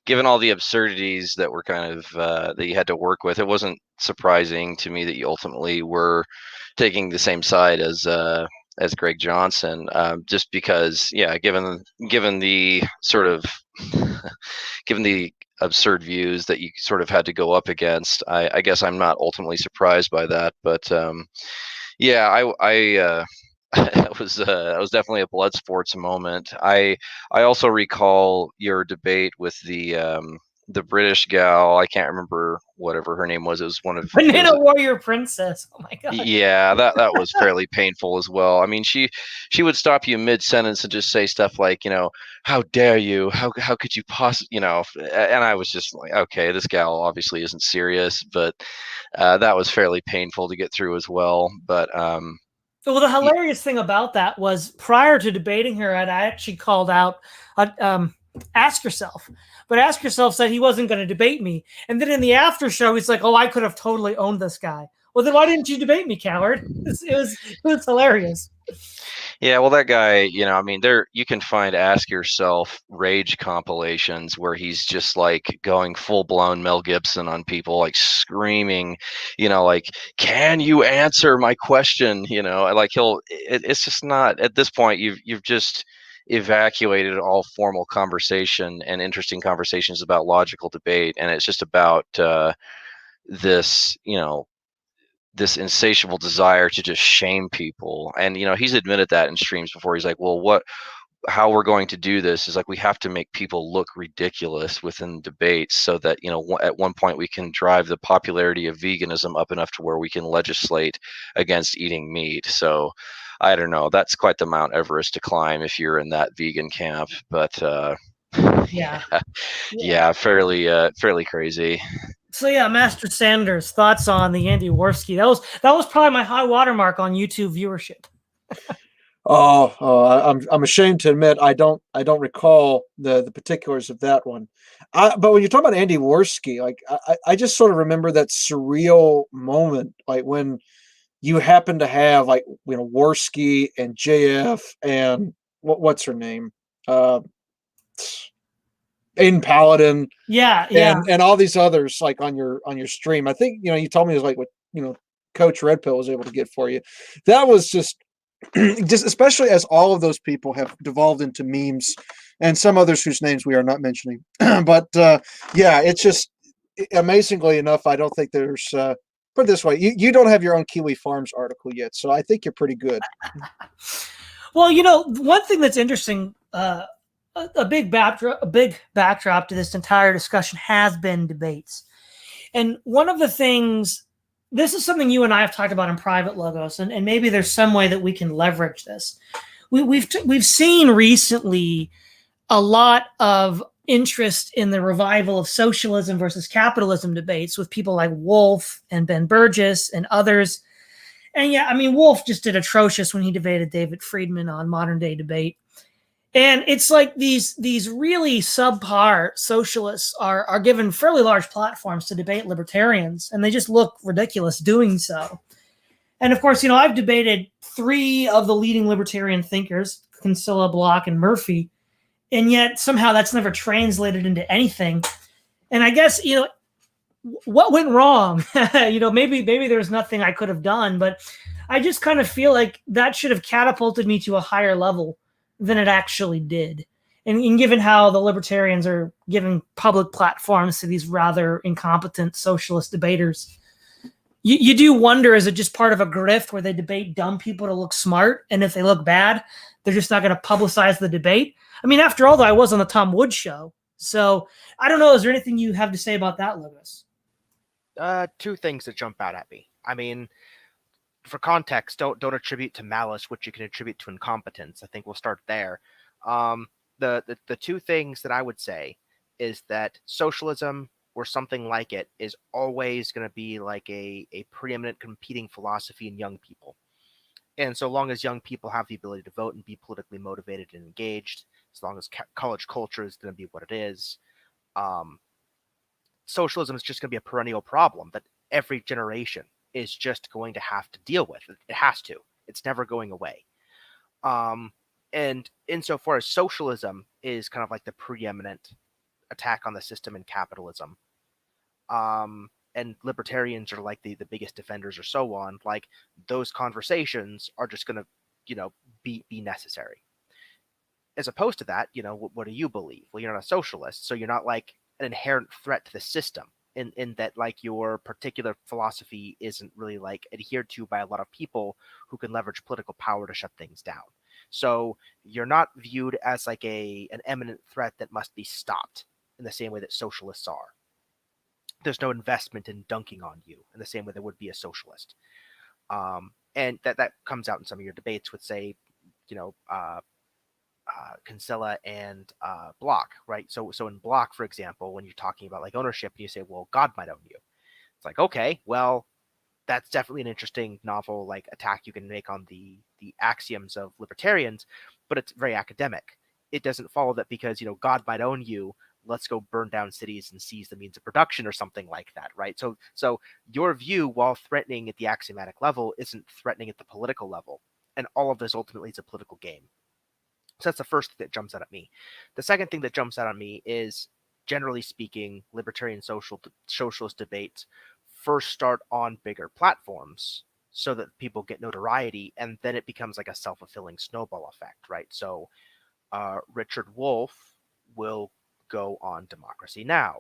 given all the absurdities that were kind of that you had to work with, it wasn't surprising to me that you ultimately were taking the same side as Greg Johnson, just because, yeah, given the sort of given the absurd views that you sort of had to go up against, I guess I'm not ultimately surprised by that. But yeah, I it was definitely a blood sports moment. I also recall your debate with the British gal. I can't remember whatever her name was. It was one of Banana Warrior Princess. Oh my god. Yeah, that was fairly painful as well. I mean, she would stop you mid sentence and just say stuff like, how dare you? How could you possibly, and I was just like, okay, this gal obviously isn't serious, but that was fairly painful to get through as well. But well, the hilarious thing about that was prior to debating her, I actually called out Ask Yourself. But Ask Yourself said he wasn't going to debate me. And then in the after show, he's like, oh, I could have totally owned this guy. Well, then why didn't you debate me, coward? It was hilarious. Yeah, well, that guy, I mean, you can find Ask Yourself rage compilations where he's just like going full blown Mel Gibson on people, like screaming, like, can you answer my question? Like it's just not, at this point, you've just evacuated all formal conversation and interesting conversations about logical debate, and it's just about this insatiable desire to just shame people. And he's admitted that in streams before. He's like, well, how we're going to do this is like, we have to make people look ridiculous within debates so that at one point we can drive the popularity of veganism up enough to where we can legislate against eating meat. So I don't know, that's quite the Mount Everest to climb if you're in that vegan camp. But yeah, fairly crazy. So yeah, Master Sanders, thoughts on the Andy Worski? That was probably my high watermark on YouTube viewership. I'm ashamed to admit I don't recall the particulars of that one. But when you talk about Andy Worski, like I just sort of remember that surreal moment, like when you happen to have like Worski and JF and what's her name, Aiden Paladin, and all these others like on your stream. I think you told me it was like what Coach Red Pill was able to get for you. That was just especially as all of those people have devolved into memes, and some others whose names we are not mentioning. But yeah, it's just amazingly enough, I don't think there's put it this way, you don't have your own Kiwi Farms article yet, so I think you're pretty good. Well, one thing that's interesting, a big backdrop to this entire discussion has been debates. And one of the things, this is something you and I have talked about in private, Logos, and maybe there's some way that we can leverage this. We've seen recently a lot of interest in the revival of socialism versus capitalism debates with people like Wolf and Ben Burgess and others. And yeah, I mean, Wolf just did atrocious when he debated David Friedman on Modern Day Debate. And it's like these really subpar socialists are given fairly large platforms to debate libertarians, and they just look ridiculous doing so. And of course, I've debated 3 of the leading libertarian thinkers, Kinsella, Block, and Murphy, and yet somehow that's never translated into anything. And I guess, what went wrong? Maybe there's nothing I could have done, but I just kind of feel like that should have catapulted me to a higher level than it actually did. And given how the libertarians are giving public platforms to these rather incompetent socialist debaters, you do wonder, is it just part of a grift where they debate dumb people to look smart? And if they look bad, they're just not going to publicize the debate? I mean, after all, though, I was on the Tom Woods show. So I don't know. Is there anything you have to say about that, Lewis? 2 things that jump out at me. I mean, for context, don't attribute to malice what you can attribute to incompetence. I think we'll start there. The 2 things that I would say is that socialism or something like it is always going to be like a preeminent competing philosophy in young people. And so long as young people have the ability to vote and be politically motivated and engaged, as long as college culture is going to be what it is, socialism is just going to be a perennial problem that every generation is just going to have to deal with. It has to. It's never going away. And insofar as socialism is kind of like the preeminent attack on the system in capitalism, and libertarians are like the biggest defenders or so on, like those conversations are just going to, be necessary. As opposed to that, what do you believe? Well, you're not a socialist, so you're not like an inherent threat to the system in that like your particular philosophy isn't really like adhered to by a lot of people who can leverage political power to shut things down. So you're not viewed as like an eminent threat that must be stopped in the same way that socialists are. There's no investment in dunking on you in the same way there would be a socialist. And that comes out in some of your debates with, say, Kinsella and Block, right? So in Block, for example, when you're talking about like ownership, you say, well, God might own you. It's like, okay, well, that's definitely an interesting novel like attack you can make on the axioms of libertarians, but it's very academic. It doesn't follow that because God might own you, let's go burn down cities and seize the means of production or something like that, right? So your view, while threatening at the axiomatic level, isn't threatening at the political level, and all of this ultimately is a political game. So that's the first thing that jumps out at me. The second thing that jumps out at me is, generally speaking, libertarian socialist debates first start on bigger platforms so that people get notoriety, and then it becomes like a self-fulfilling snowball effect, right? So Richard Wolff will go on Democracy Now!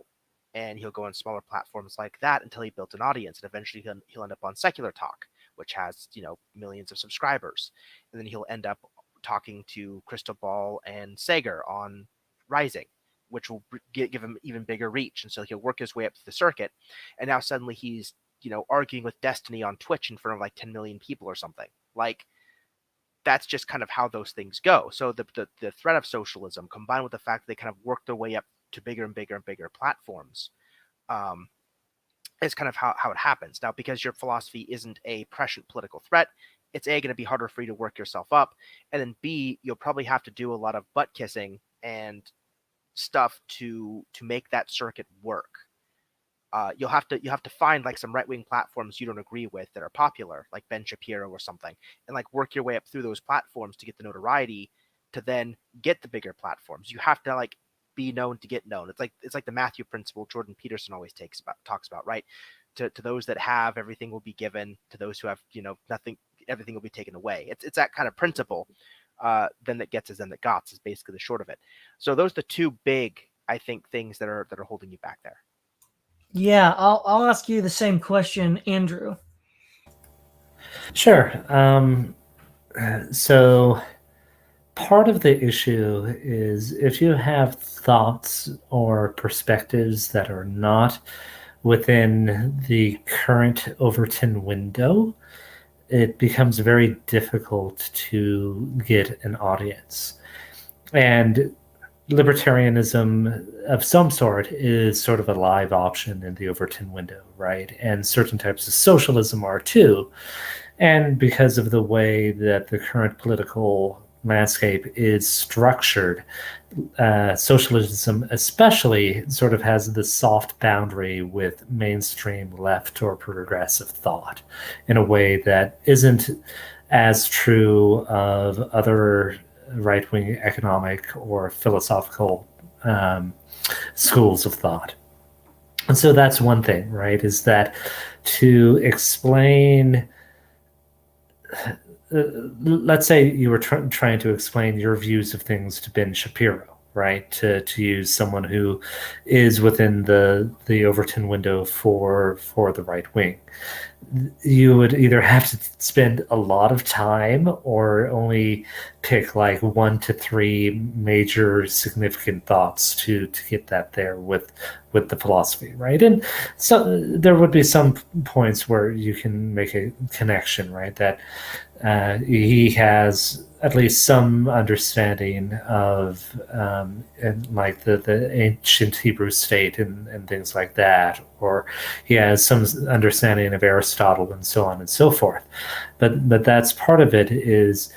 And he'll go on smaller platforms like that until he built an audience, and eventually he'll end up on Secular Talk, which has millions of subscribers, and then he'll end up talking to Crystal Ball and Sager on Rising, which will give him even bigger reach. And so he'll work his way up to the circuit, and now suddenly he's arguing with Destiny on Twitch in front of like 10 million people or something. Like, that's just kind of how those things go. So the threat of socialism, combined with the fact that they kind of work their way up to bigger and bigger and bigger platforms, is kind of how it happens. Now, because your philosophy isn't a prescient political threat, it's A, going to be harder for you to work yourself up, and then B, you'll probably have to do a lot of butt kissing and stuff to make that circuit work. You'll have to find like some right-wing platforms you don't agree with that are popular, like Ben Shapiro or something, and like work your way up through those platforms to get the notoriety to then get the bigger platforms. You have to like be known to get known. It's like the Matthew principle Jordan Peterson always talks about, right? To those that have, everything will be given. To those who have, nothing, everything will be taken away. It's that kind of principle. Then that gets is then that gots is basically the short of it. So those are the 2 big, I think, things that are holding you back there. Yeah, I'll ask you the same question, Andrew. Sure. So part of the issue is if you have thoughts or perspectives that are not within the current Overton window, it becomes very difficult to get an audience. And libertarianism of some sort is sort of a live option in the Overton window, right? And certain types of socialism are too. And because of the way that the current political landscape is structured, socialism especially sort of has this soft boundary with mainstream left or progressive thought in a way that isn't as true of other right-wing economic or philosophical schools of thought. And so that's one thing, right? Is that to explain, let's say you were trying to explain your views of things to Ben Shapiro, right? To use someone who is within the Overton window for the right wing. You would either have to spend a lot of time or only pick like 1 to 3 major significant thoughts to get that there with the philosophy, right? And so there would be some points where you can make a connection, right? That he has at least some understanding of like the ancient Hebrew state and things like that, or he has some understanding of Aristotle and so on and so forth. But that's part of it. Is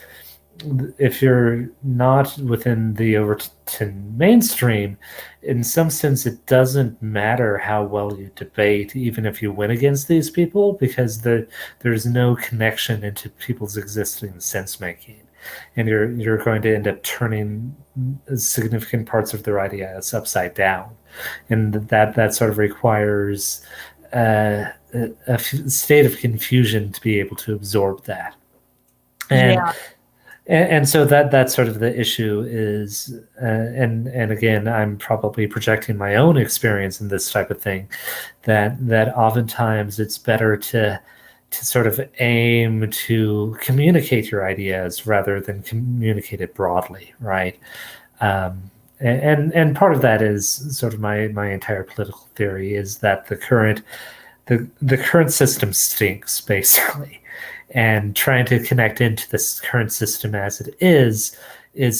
if you're not within the Overton mainstream, in some sense, it doesn't matter how well you debate, even if you win against these people, because there's no connection into people's existing sense making. And you're going to end up turning significant parts of their ideas upside down, and that sort of requires a state of confusion to be able to absorb that. And Yeah. and so that's sort of the issue is, and again, I'm probably projecting my own experience in this type of thing, that oftentimes it's better to sort of aim to communicate your ideas rather than communicate it broadly, right? And part of that is sort of my entire political theory is that the current system stinks, basically, and trying to connect into this current system as it is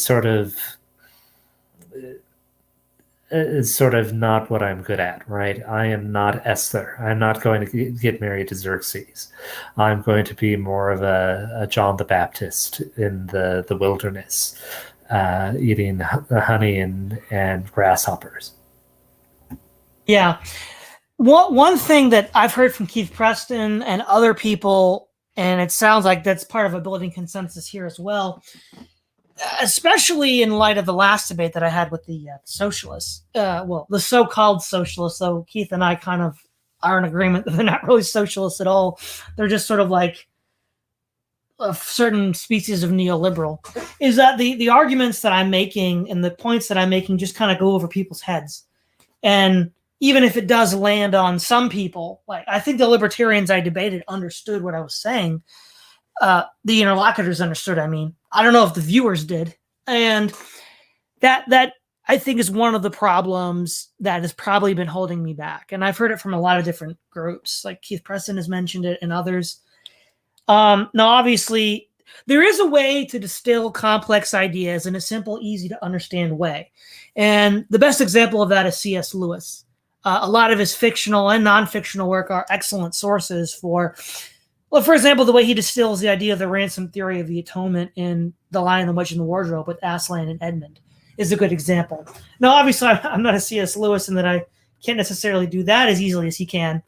sort of not what I'm good at, right? I am not Esther. I'm not going to get married to Xerxes. I'm going to be more of a John the Baptist in the wilderness, eating honey and grasshoppers. Yeah. One thing that I've heard from Keith Preston and other people, and it sounds like that's part of a building consensus here as well, especially in light of the last debate that I had with the socialists, the so-called socialists, though Keith and I kind of are in agreement that they're not really socialists at all. They're just sort of like a certain species of neoliberal, is that the arguments that I'm making and the points that I'm making just kind of go over people's heads. And even if it does land on some people, like I think the libertarians I debated understood what I was saying. The interlocutors understood. I mean, I don't know if the viewers did. And that I think is one of the problems that has probably been holding me back. And I've heard it from a lot of different groups, like Keith Preston has mentioned it and others. Now, obviously, there is a way to distill complex ideas in a simple, easy to understand way. And the best example of that is C.S. Lewis. A lot of his fictional and non-fictional work are excellent sources for, well, for example, the way he distills the idea of the ransom theory of the atonement in The Lion, the Witch, and the Wardrobe with Aslan and Edmund is a good example. Now, obviously, I'm not a C.S. Lewis in that I can't necessarily do that as easily as he can.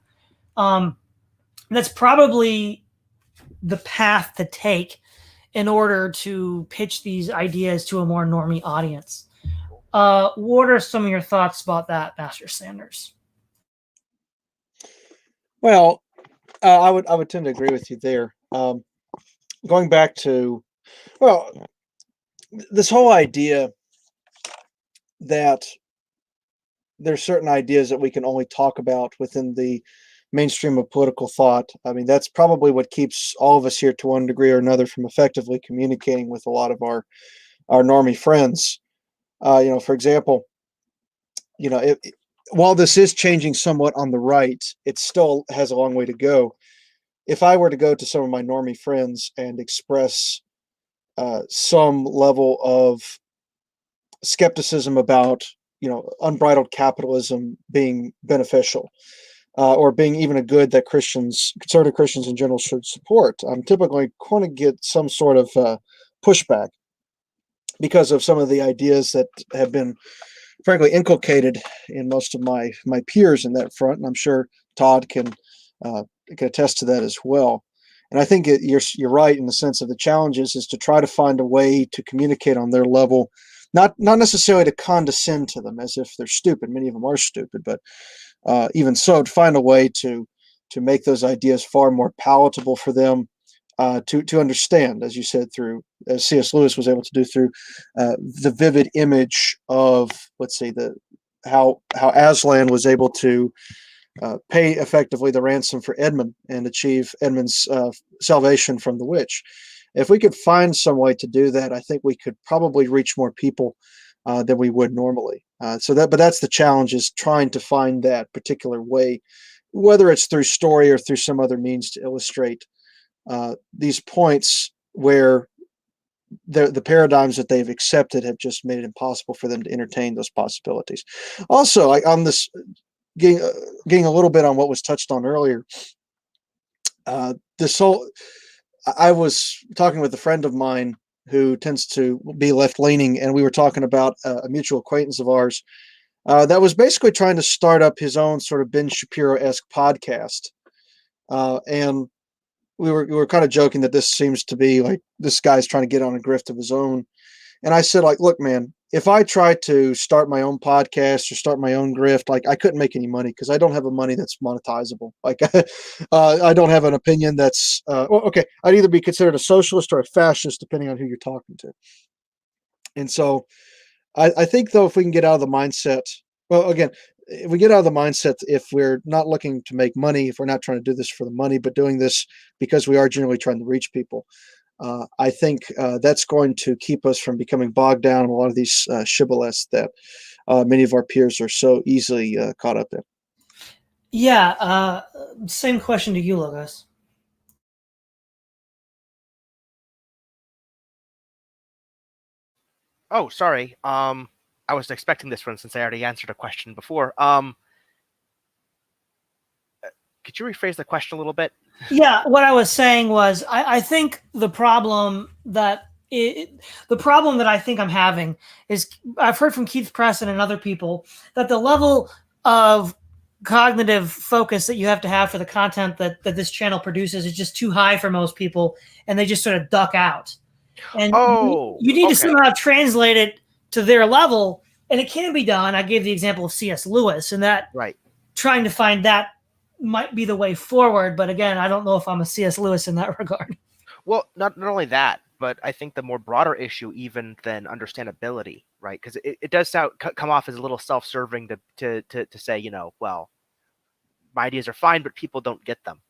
That's probably the path to take in order to pitch these ideas to a more normie audience. What are some of your thoughts about that, Master Sanders? Well, I would tend to agree with you there. Going back to, well, this whole idea that there's certain ideas that we can only talk about within the mainstream of political thought. I mean, that's probably what keeps all of us here to one degree or another from effectively communicating with a lot of our normie friends. For example, while this is changing somewhat on the right, it still has a long way to go. If I were to go to some of my normie friends and express some level of skepticism about, unbridled capitalism being beneficial, or being even a good that conservative Christians in general should support, I'm typically going to get some sort of pushback because of some of the ideas that have been frankly inculcated in most of my peers in that front, and I'm sure Todd can attest to that as well. And I think you're right in the sense of the challenges is to try to find a way to communicate on their level, not necessarily to condescend to them as if they're stupid. Many of them are stupid, but even so, to find a way to make those ideas far more palatable for them to understand, as you said, through as C.S. Lewis was able to do through the vivid image of, let's say, how Aslan was able to pay effectively the ransom for Edmund and achieve Edmund's salvation from the witch. If we could find some way to do that, I think we could probably reach more people than we would normally. But that's the challenge, is trying to find that particular way, whether it's through story or through some other means to illustrate these points where the paradigms that they've accepted have just made it impossible for them to entertain those possibilities. Also, on this, getting a little bit on what was touched on earlier, this whole, I was talking with a friend of mine who tends to be left-leaning, and we were talking about a mutual acquaintance of ours that was basically trying to start up his own sort of Ben Shapiro-esque podcast. And we were kind of joking that this seems to be like this guy's trying to get on a grift of his own. And I said, like, look, man, if I try to start my own podcast or start my own grift, like, I couldn't make any money because I don't have a money that's monetizable. Like, I don't have an opinion that's okay. I'd either be considered a socialist or a fascist, depending on who you're talking to. And so I think, though, if we can get out of the mindset, well, again, if we get out of the mindset, if we're not looking to make money, if we're not trying to do this for the money, but doing this because we are generally trying to reach people, I think that's going to keep us from becoming bogged down in a lot of these shibboleths that many of our peers are so easily caught up in. Yeah, same question to you, Logos. Oh, sorry. I was expecting this one since I already answered a question before. Could you rephrase the question a little bit? Yeah, what I was saying was, I think the problem that I think I'm having is, I've heard from Keith Preston and other people that the level of cognitive focus that you have to have for the content that this channel produces is just too high for most people, and they just sort of duck out. And you need to somehow translate it to their level, and it can be done. I gave the example of C.S. Lewis, and that trying to find that might be the way forward. But again, I don't know if I'm a C.S. Lewis in that regard. Well, not only that, but I think the more broader issue even than understandability, right? Because it does come off as a little self-serving to say, you know, well, my ideas are fine, but people don't get them.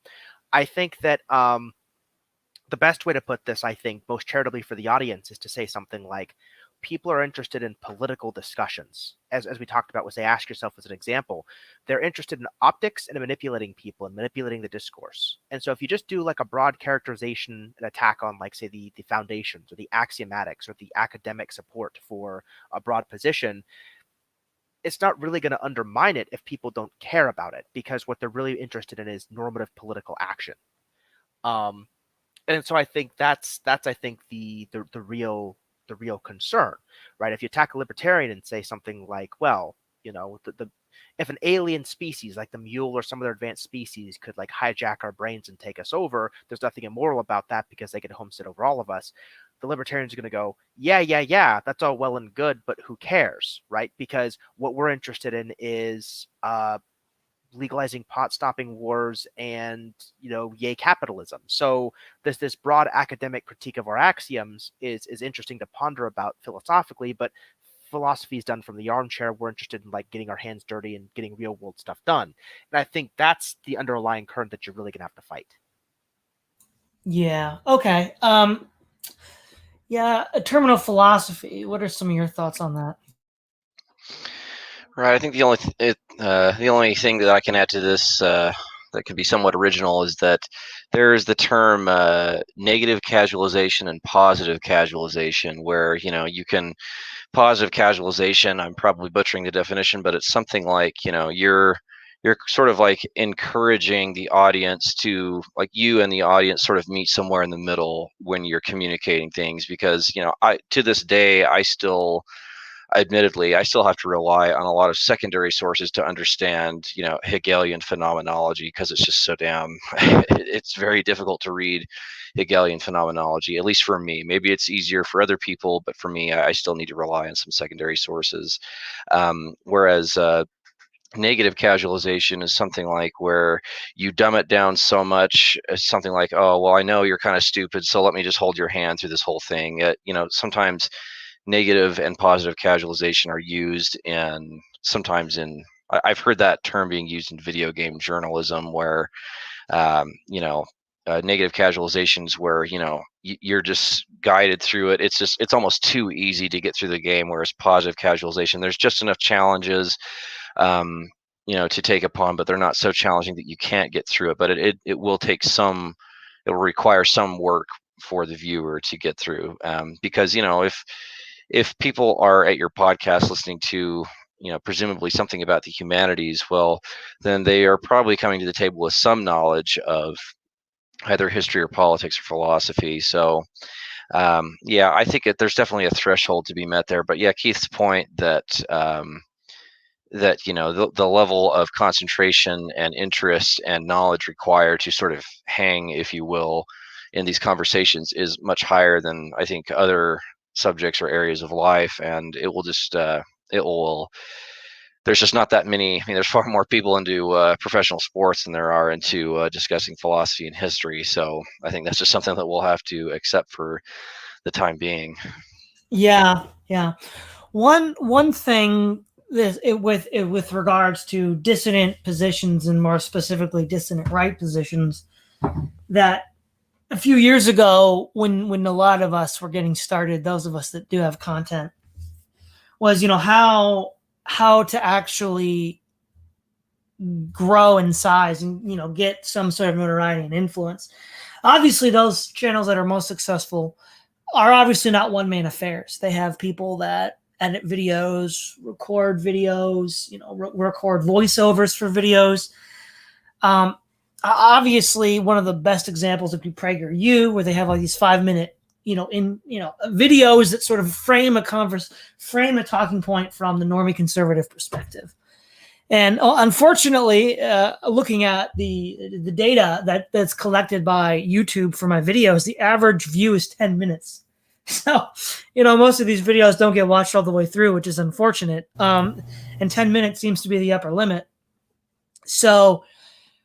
I think that the best way to put this, I think, most charitably for the audience, is to say something like, people are interested in political discussions. As we talked about, say, ask yourself as an example, they're interested in optics and manipulating people and manipulating the discourse. And so if you just do like a broad characterization and attack on, like, say, the foundations or the axiomatics or the academic support for a broad position, it's not really going to undermine it if people don't care about it, because what they're really interested in is normative political action. And so I think that's I think the real concern, right? If you attack a libertarian and say something like, well, you know, if an alien species like the mule or some other advanced species could like hijack our brains and take us over, there's nothing immoral about that because they could homestead over all of us. The libertarians are going to go, yeah, that's all well and good, but who cares, right? Because what we're interested in is legalizing pot stopping wars and, you know, yay capitalism. So this broad academic critique of our axioms is interesting to ponder about philosophically, but philosophy is done from the armchair. We're interested in like getting our hands dirty and getting real world stuff done. And I think that's the underlying current that you're really gonna have to fight. Yeah. Okay. Yeah. A terminal philosophy. What are some of your thoughts on that? Right. I think the only thing that I can add to this that could be somewhat original is that there's the term negative casualization and positive casualization, where, you know, you can positive casualization. I'm probably butchering the definition, but it's something like, you know, you're you're sort of like encouraging the audience to, like, you and the audience sort of meet somewhere in the middle when you're communicating things, because I, to this day, admittedly, I still have to rely on a lot of secondary sources to understand, Hegelian phenomenology, because it's just so damn, it's very difficult to read Hegelian phenomenology, at least for me. Maybe it's easier for other people, but for me, I still need to rely on some secondary sources. Whereas negative casualization is something like where you dumb it down so much as something like, oh, well, I know you're kind of stupid, so let me just hold your hand through this whole thing. Sometimes negative and positive casualization are used I've heard that term being used in video game journalism, where negative casualizations where you're just guided through it. It's almost too easy to get through the game, whereas positive casualization, there's just enough challenges to take upon, but they're not so challenging that you can't get through it. But it will require some work for the viewer to get through, because if people are at your podcast listening to presumably something about the humanities, well, then they are probably coming to the table with some knowledge of either history or politics or philosophy. So I think there's definitely a threshold to be met there. But yeah, Keith's point that the level of concentration and interest and knowledge required to sort of hang, if you will, in these conversations is much higher than I think other subjects or areas of life, and it will just there's just not that many. I mean, there's far more people into professional sports than there are into discussing philosophy and history. So I think that's just something that we'll have to accept for the time being. Yeah. One thing with regards to dissident positions, and more specifically dissident right positions, that a few years ago, when a lot of us were getting started, those of us that do have content, was how to actually grow in size and get some sort of notoriety and influence. Obviously, those channels that are most successful are obviously not one-man affairs. They have people that edit videos, record videos, record voiceovers for videos. Obviously, one of the best examples would be PragerU, where they have all these 5-minute, videos that sort of frame a talking point from the normie conservative perspective. And unfortunately, looking at the data that's collected by YouTube for my videos, the average view is 10 minutes. So, most of these videos don't get watched all the way through, which is unfortunate. And 10 minutes seems to be the upper limit. So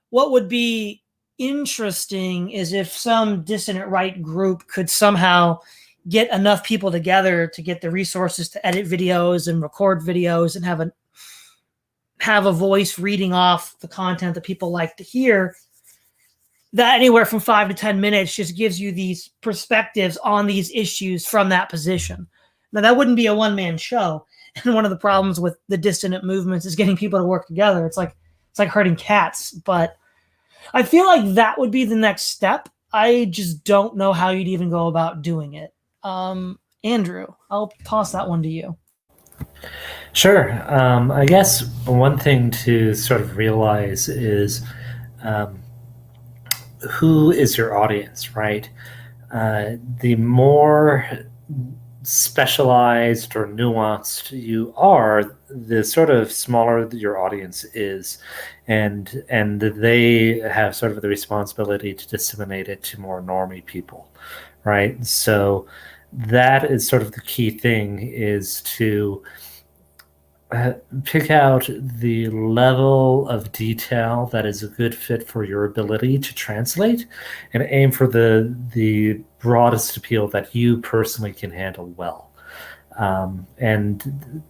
what would be interesting is if some dissident right group could somehow get enough people together to get the resources to edit videos and record videos and have a voice reading off the content that people like to hear, that anywhere from 5 to 10 minutes just gives you these perspectives on these issues from that position. Now, that wouldn't be a one-man show. And one of the problems with the dissident movements is getting people to work together. It's like herding cats. But I feel like that would be the next step. I just don't know how you'd even go about doing it. Andrew, I'll toss that one to you. Sure. I guess one thing to sort of realize is who is your audience, right? The more specialized or nuanced you are, the sort of smaller your audience is, and they have sort of the responsibility to disseminate it to more normie people, right? So that is sort of the key thing, is to pick out the level of detail that is a good fit for your ability to translate, and aim for the broadest appeal that you personally can handle well. And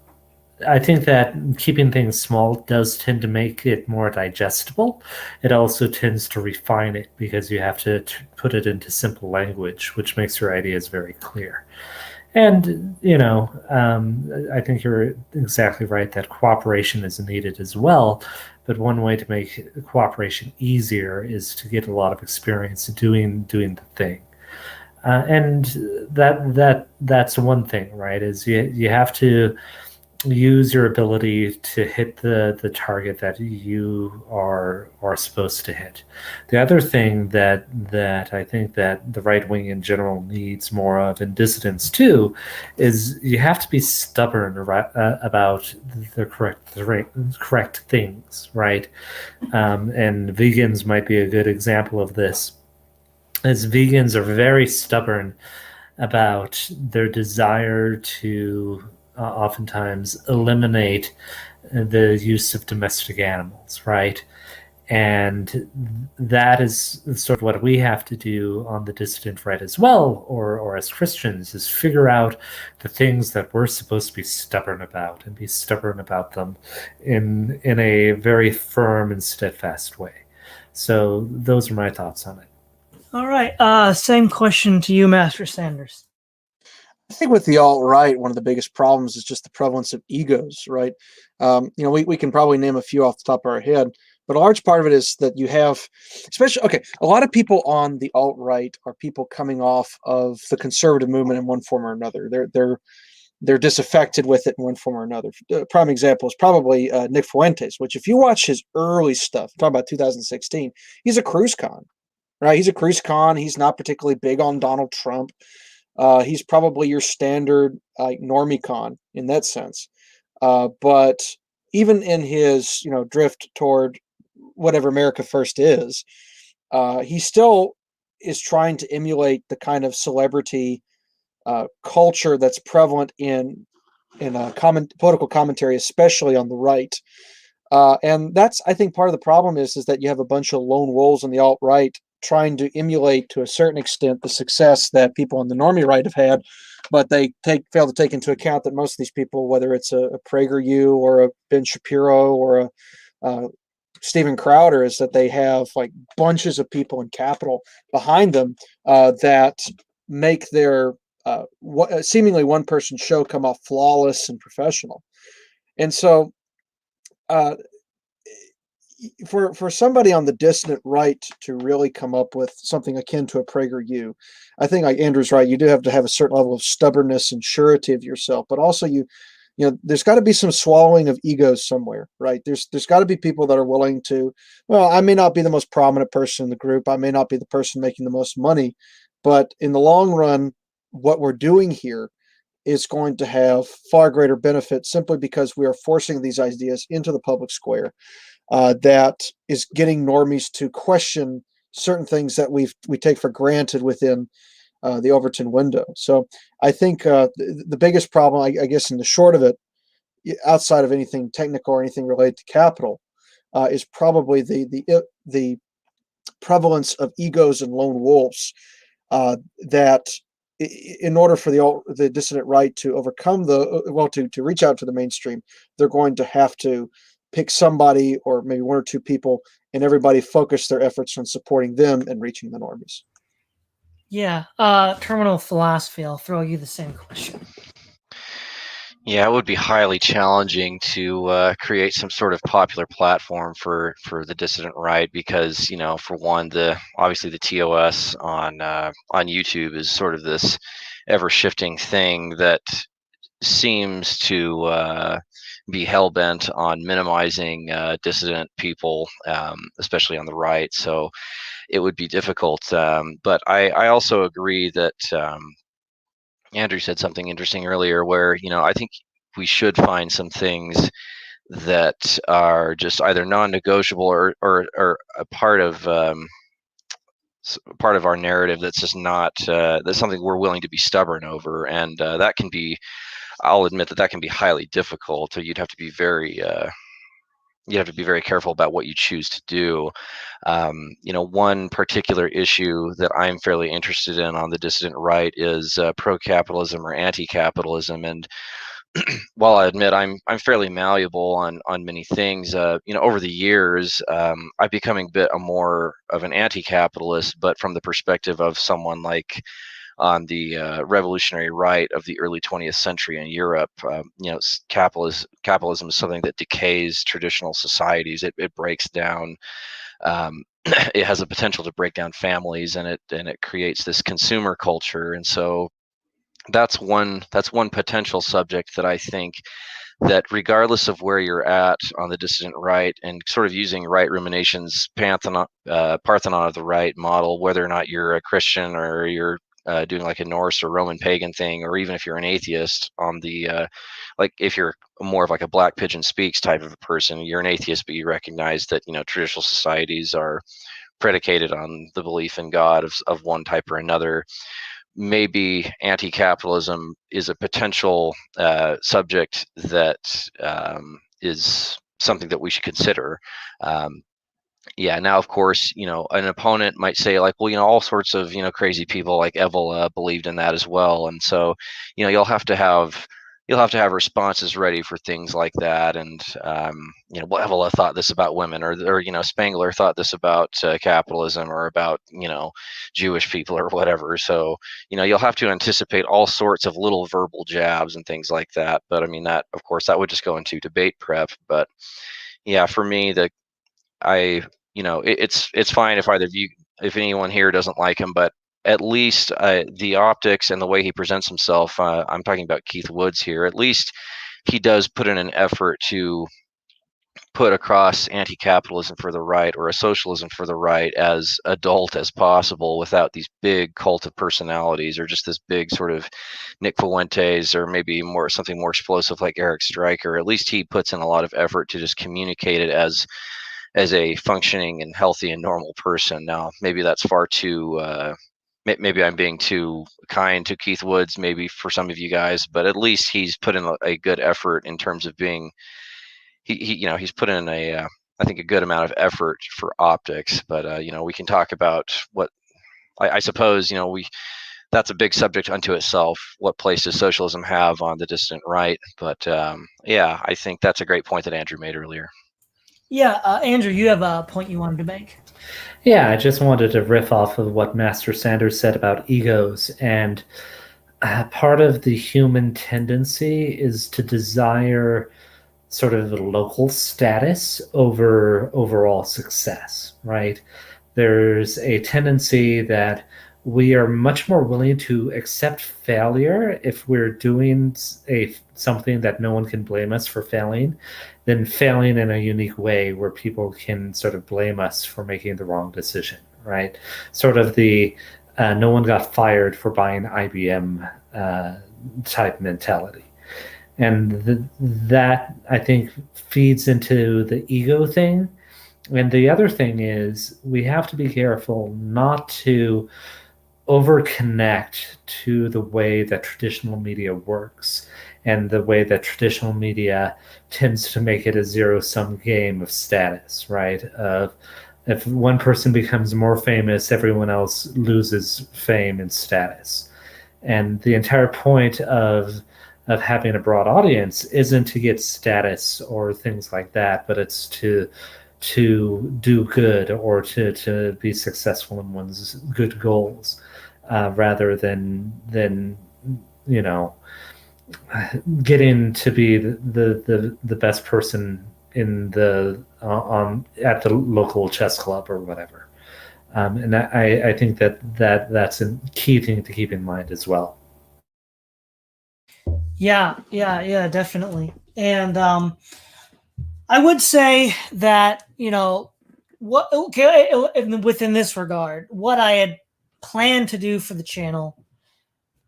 I think that keeping things small does tend to make it more digestible. It also tends to refine it, because you have to put it into simple language, which makes your ideas very clear. And, I think you're exactly right that cooperation is needed as well. But one way to make cooperation easier is to get a lot of experience doing the thing. And that's one thing, right? Is you have to use your ability to hit the target that you are supposed to hit. The other thing that I think that the right wing in general needs more of, and dissidents too, is you have to be stubborn about the correct things, right? And vegans might be a good example of this, as vegans are very stubborn about their desire to oftentimes eliminate the use of domestic animals, right? And that is sort of what we have to do on the dissident right as well, or as Christians, is figure out the things that we're supposed to be stubborn about, and be stubborn about them in a very firm and steadfast way. So those are my thoughts on it. All right. Same question to you, Master Sanders. I think with the alt-right, one of the biggest problems is just the prevalence of egos, right? We can probably name a few off the top of our head, but a large part of it is that you have, a lot of people on the alt-right are people coming off of the conservative movement in one form or another. They're disaffected with it in one form or another. Prime example is probably Nick Fuentes, which if you watch his early stuff, talking about 2016, he's a cruise con, right? He's a cruise con. He's not particularly big on Donald Trump. He's probably your standard normie con in that sense. But even in his, drift toward whatever America First is, he still is trying to emulate the kind of celebrity culture that's prevalent in political commentary, especially on the right. And that's, I think, part of the problem is that you have a bunch of lone wolves on the alt-right trying to emulate, to a certain extent, the success that people on the normie right have had, but they fail to take into account that most of these people, whether it's a PragerU or a Ben Shapiro or a Steven Crowder, is that they have like bunches of people in capital behind them that make their seemingly one-person show come off flawless and professional. And so for somebody on the dissident right to really come up with something akin to a PragerU, I think, like Andrew's right, you do have to have a certain level of stubbornness and surety of yourself, but also there's got to be some swallowing of egos somewhere, right? There's got to be people that are willing to, well, I may not be the most prominent person in the group, I may not be the person making the most money, but in the long run, what we're doing here is going to have far greater benefit simply because we are forcing these ideas into the public square. That is getting normies to question certain things that we take for granted within the Overton window. So I think the biggest problem, I guess, in the short of it, outside of anything technical or anything related to capital, is probably the prevalence of egos and lone wolves. That in order for the dissident right to overcome to reach out to the mainstream, they're going to have to pick somebody or maybe one or two people, and everybody focus their efforts on supporting them and reaching the normies. Yeah. Terminal philosophy. I'll throw you the same question. Yeah, it would be highly challenging to create some sort of popular platform for the dissident right, because for one, obviously the TOS on YouTube is sort of this ever shifting thing that seems to be hell-bent on minimizing dissident people, especially on the right. So it would be difficult. But I also agree that Andrew said something interesting earlier where, I think we should find some things that are just either non-negotiable or a part of our narrative that's just not that's something we're willing to be stubborn over, and that can be, I'll admit that can be highly difficult. You'd have to be very careful about what you choose to do. One particular issue that I'm fairly interested in on the dissident right is pro-capitalism or anti-capitalism. And while I admit I'm fairly malleable on many things, over the years, I'm becoming a bit more of an anti-capitalist, but from the perspective of someone like on the revolutionary right of the early 20th century in Europe. Capitalism is something that decays traditional societies. It breaks down. It has the potential to break down families, and it creates this consumer culture. And so that's one potential subject that I think that regardless of where you're at on the dissident right, and sort of using right ruminations Parthenon of the right model, whether or not you're a Christian or you're doing like a Norse or Roman pagan thing, or even if you're an atheist on the like if you're more of like a Black Pigeon Speaks type of a person, you're an atheist, but you recognize that, you know, traditional societies are predicated on the belief in God of one type or another. Maybe anti-capitalism is a potential subject that is something that we should consider. Yeah, now of course, you know, an opponent might say like, well, you know, all sorts of, you know, crazy people like Evola believed in that as well, and so, you know, you'll have to have responses ready for things like that. And you know, well, Evola thought this about women, or you know, Spangler thought this about capitalism, or about, you know, Jewish people or whatever. So, you know, you'll have to anticipate all sorts of little verbal jabs and things like that. But I mean, that of course that would just go into debate prep. But yeah, for me, you know, it's fine if either of you, if anyone here doesn't like him, but at least the optics and the way he presents himself, I'm talking about Keith Woods here, at least he does put in an effort to put across anti-capitalism for the right, or a socialism for the right, as adult as possible, without these big cult of personalities, or just this big sort of Nick Fuentes, or maybe something more explosive like Eric Stryker. At least he puts in a lot of effort to just communicate it as a functioning and healthy and normal person. Now, maybe that's far too, maybe I'm being too kind to Keith Woods, maybe for some of you guys, but at least he's put in a good effort in terms of being, you know, he's put in I think a good amount of effort for optics. But, you know, we can talk about what, I suppose, you know, that's a big subject unto itself. What place does socialism have on the distant right? But yeah, I think that's a great point that Andrew made earlier. Yeah, Andrew, you have a point you wanted to make. Yeah, I just wanted to riff off of what Master Sanders said about egos. And part of the human tendency is to desire sort of local status over overall success, right? There's a tendency that we are much more willing to accept failure if we're doing something that no one can blame us for failing, than failing in a unique way where people can sort of blame us for making the wrong decision, right? Sort of the no one got fired for buying IBM type mentality. And that, I think, feeds into the ego thing. And the other thing is we have to be careful not to overconnect to the way that traditional media works, and the way that traditional media tends to make it a zero-sum game of status, right? If one person becomes more famous, everyone else loses fame and status. And the entire point of having a broad audience isn't to get status or things like that, but it's to do good, or to be successful in one's good goals, rather than you know, getting to be the best person in at the local chess club or whatever. And I think that's a key thing to keep in mind as well. Yeah, definitely. And I would say that, you know, within this regard, what I had planned to do for the channel,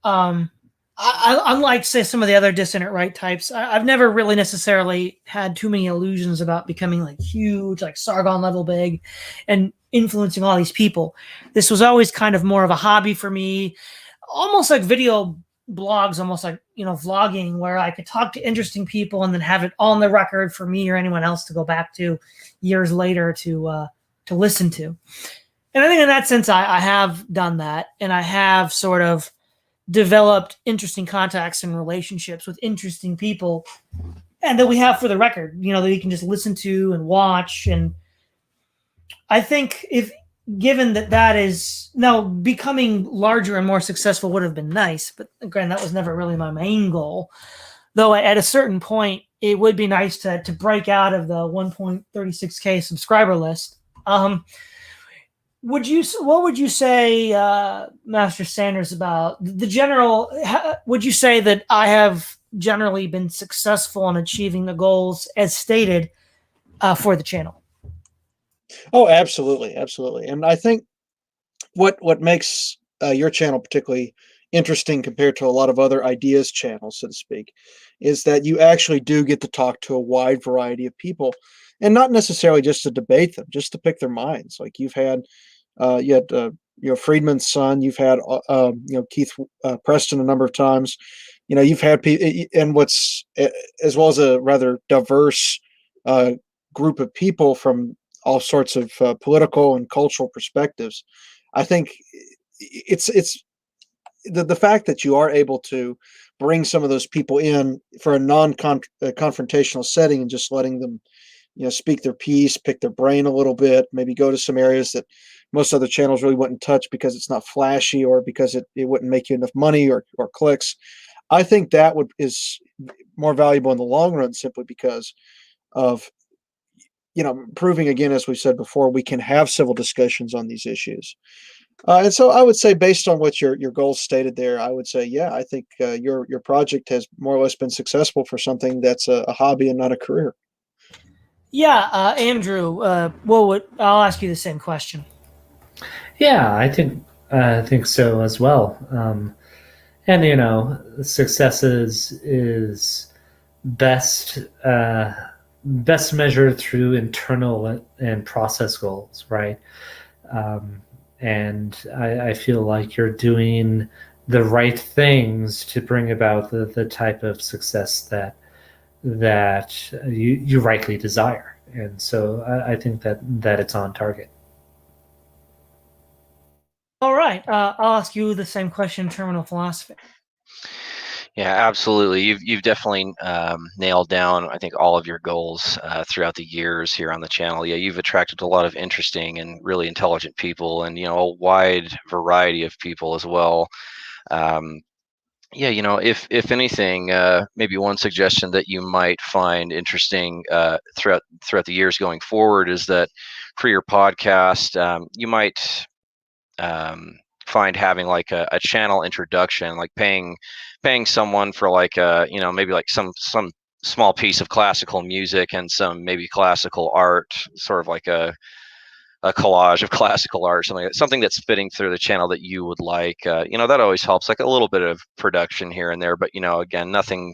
unlike, say, some of the other dissident right types, I've never really necessarily had too many illusions about becoming like huge, like Sargon level big, and influencing all these people. This was always kind of more of a hobby for me, almost like video blogs, almost like, you know, vlogging, where I could talk to interesting people and then have it on the record for me or anyone else to go back to years later to listen to. And I think in that sense, I have done that, and I have sort of developed interesting contacts and relationships with interesting people, and that we have for the record, you know, that you can just listen to and watch. And I think given that is now becoming larger and more successful would have been nice, but again, that was never really my main goal. Though at a certain point, it would be nice to break out of the 1.36K subscriber list. what would you say, Master Sanders, about the general? Would you say that I have generally been successful in achieving the goals as stated for the channel? Oh, absolutely, absolutely. And I think what makes your channel particularly interesting compared to a lot of other ideas channels, so to speak, is that you actually do get to talk to a wide variety of people, and not necessarily just to debate them, just to pick their minds. Like you had Friedman's son, you've had Keith Preston a number of times. You've had people, and as well as a rather diverse group of people from all sorts of political and cultural perspectives. I think it's the fact that you are able to bring some of those people in for a non-confrontational setting and just letting them speak their piece, pick their brain a little bit, maybe go to some areas that most other channels really wouldn't touch because it's not flashy or because it wouldn't make you enough money or clicks. I think that is more valuable in the long run, simply because of proving, again, as we said before, we can have civil discussions on these issues. And so I would say, based on what your goals stated there, I would say, yeah, I think your project has more or less been successful for something that's a hobby and not a career. Yeah, Andrew, I'll ask you the same question. Yeah, I think so as well. And success is best measured through internal and process goals, right? And I feel like you're doing the right things to bring about the type of success that you rightly desire. And so I think that it's on target. All right. I'll ask you the same question in terminal philosophy. Yeah, absolutely. You've definitely nailed down, I think, all of your goals throughout the years here on the channel. Yeah, you've attracted a lot of interesting and really intelligent people, and a wide variety of people as well. Yeah, if anything, maybe one suggestion that you might find interesting throughout the years going forward is that for your podcast, you might find having like a channel introduction, like paying someone for like maybe like some small piece of classical music and some maybe classical art, sort of like a collage of classical art, something that's fitting through the channel that you would like. That always helps, like a little bit of production here and there, but again, nothing.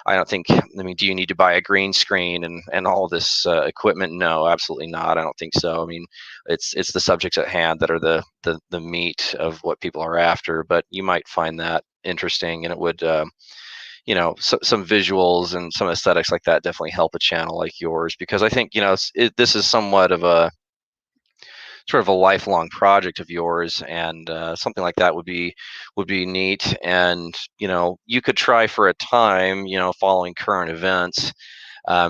I don't think. I mean, do you need to buy a green screen and all this equipment? No, absolutely not. I don't think so. I mean, it's the subjects at hand that are the meat of what people are after. But you might find that interesting, and it would. Some visuals and some aesthetics like that definitely help a channel like yours, because I think this is somewhat of a sort of a lifelong project of yours, and something like that would be neat. And you could try for a time, following current events.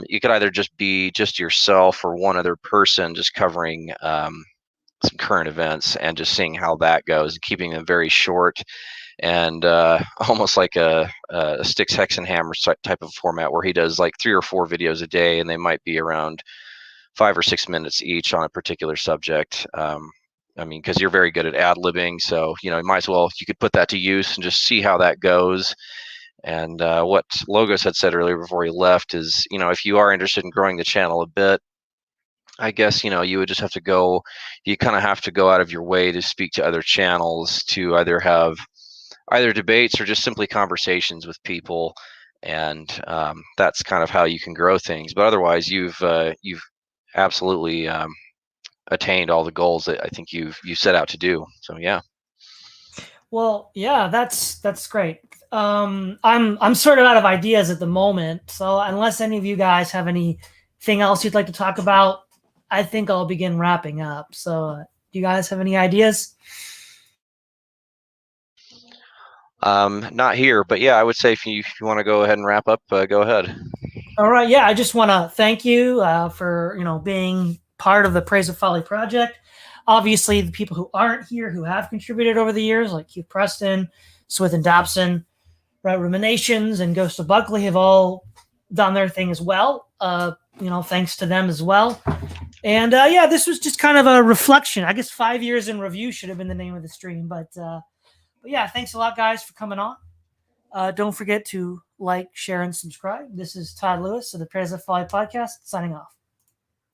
You could either just be just yourself or one other person, just covering some current events and just seeing how that goes, and keeping them very short and almost like a Sticks Hexenhammer type of format, where he does like 3 or 4 videos a day, and they might be around 5 or 6 minutes each on a particular subject. I mean, because you're very good at ad-libbing, so you might as well, you could put that to use and just see how that goes. And what Logos had said earlier before he left is, if you are interested in growing the channel a bit, I guess you would just have to go. You kind of have to go out of your way to speak to other channels, to either have debates or just simply conversations with people, and that's kind of how you can grow things. But otherwise, you've absolutely attained all the goals that I think you set out to do. So yeah. Well, yeah, that's great. I'm sort of out of ideas at the moment, so unless any of you guys have anything else you'd like to talk about, I think I'll begin wrapping up. So, do you guys have any ideas? Not here, but yeah, I would say if you want to go ahead and wrap up, go ahead. All right, yeah, I just want to thank you for being part of the Praise of Folly project. Obviously, the people who aren't here, who have contributed over the years, like Keith Preston, Swith and Dobson, right, Ruminations, and Ghost of Buckley, have all done their thing as well. Thanks to them as well. And yeah, this was just kind of a reflection. I guess 5 years in review should have been the name of the stream. But yeah, thanks a lot, guys, for coming on. Don't forget to like, share, and subscribe. This is Todd Lewis of the Praise of Folly podcast, signing off.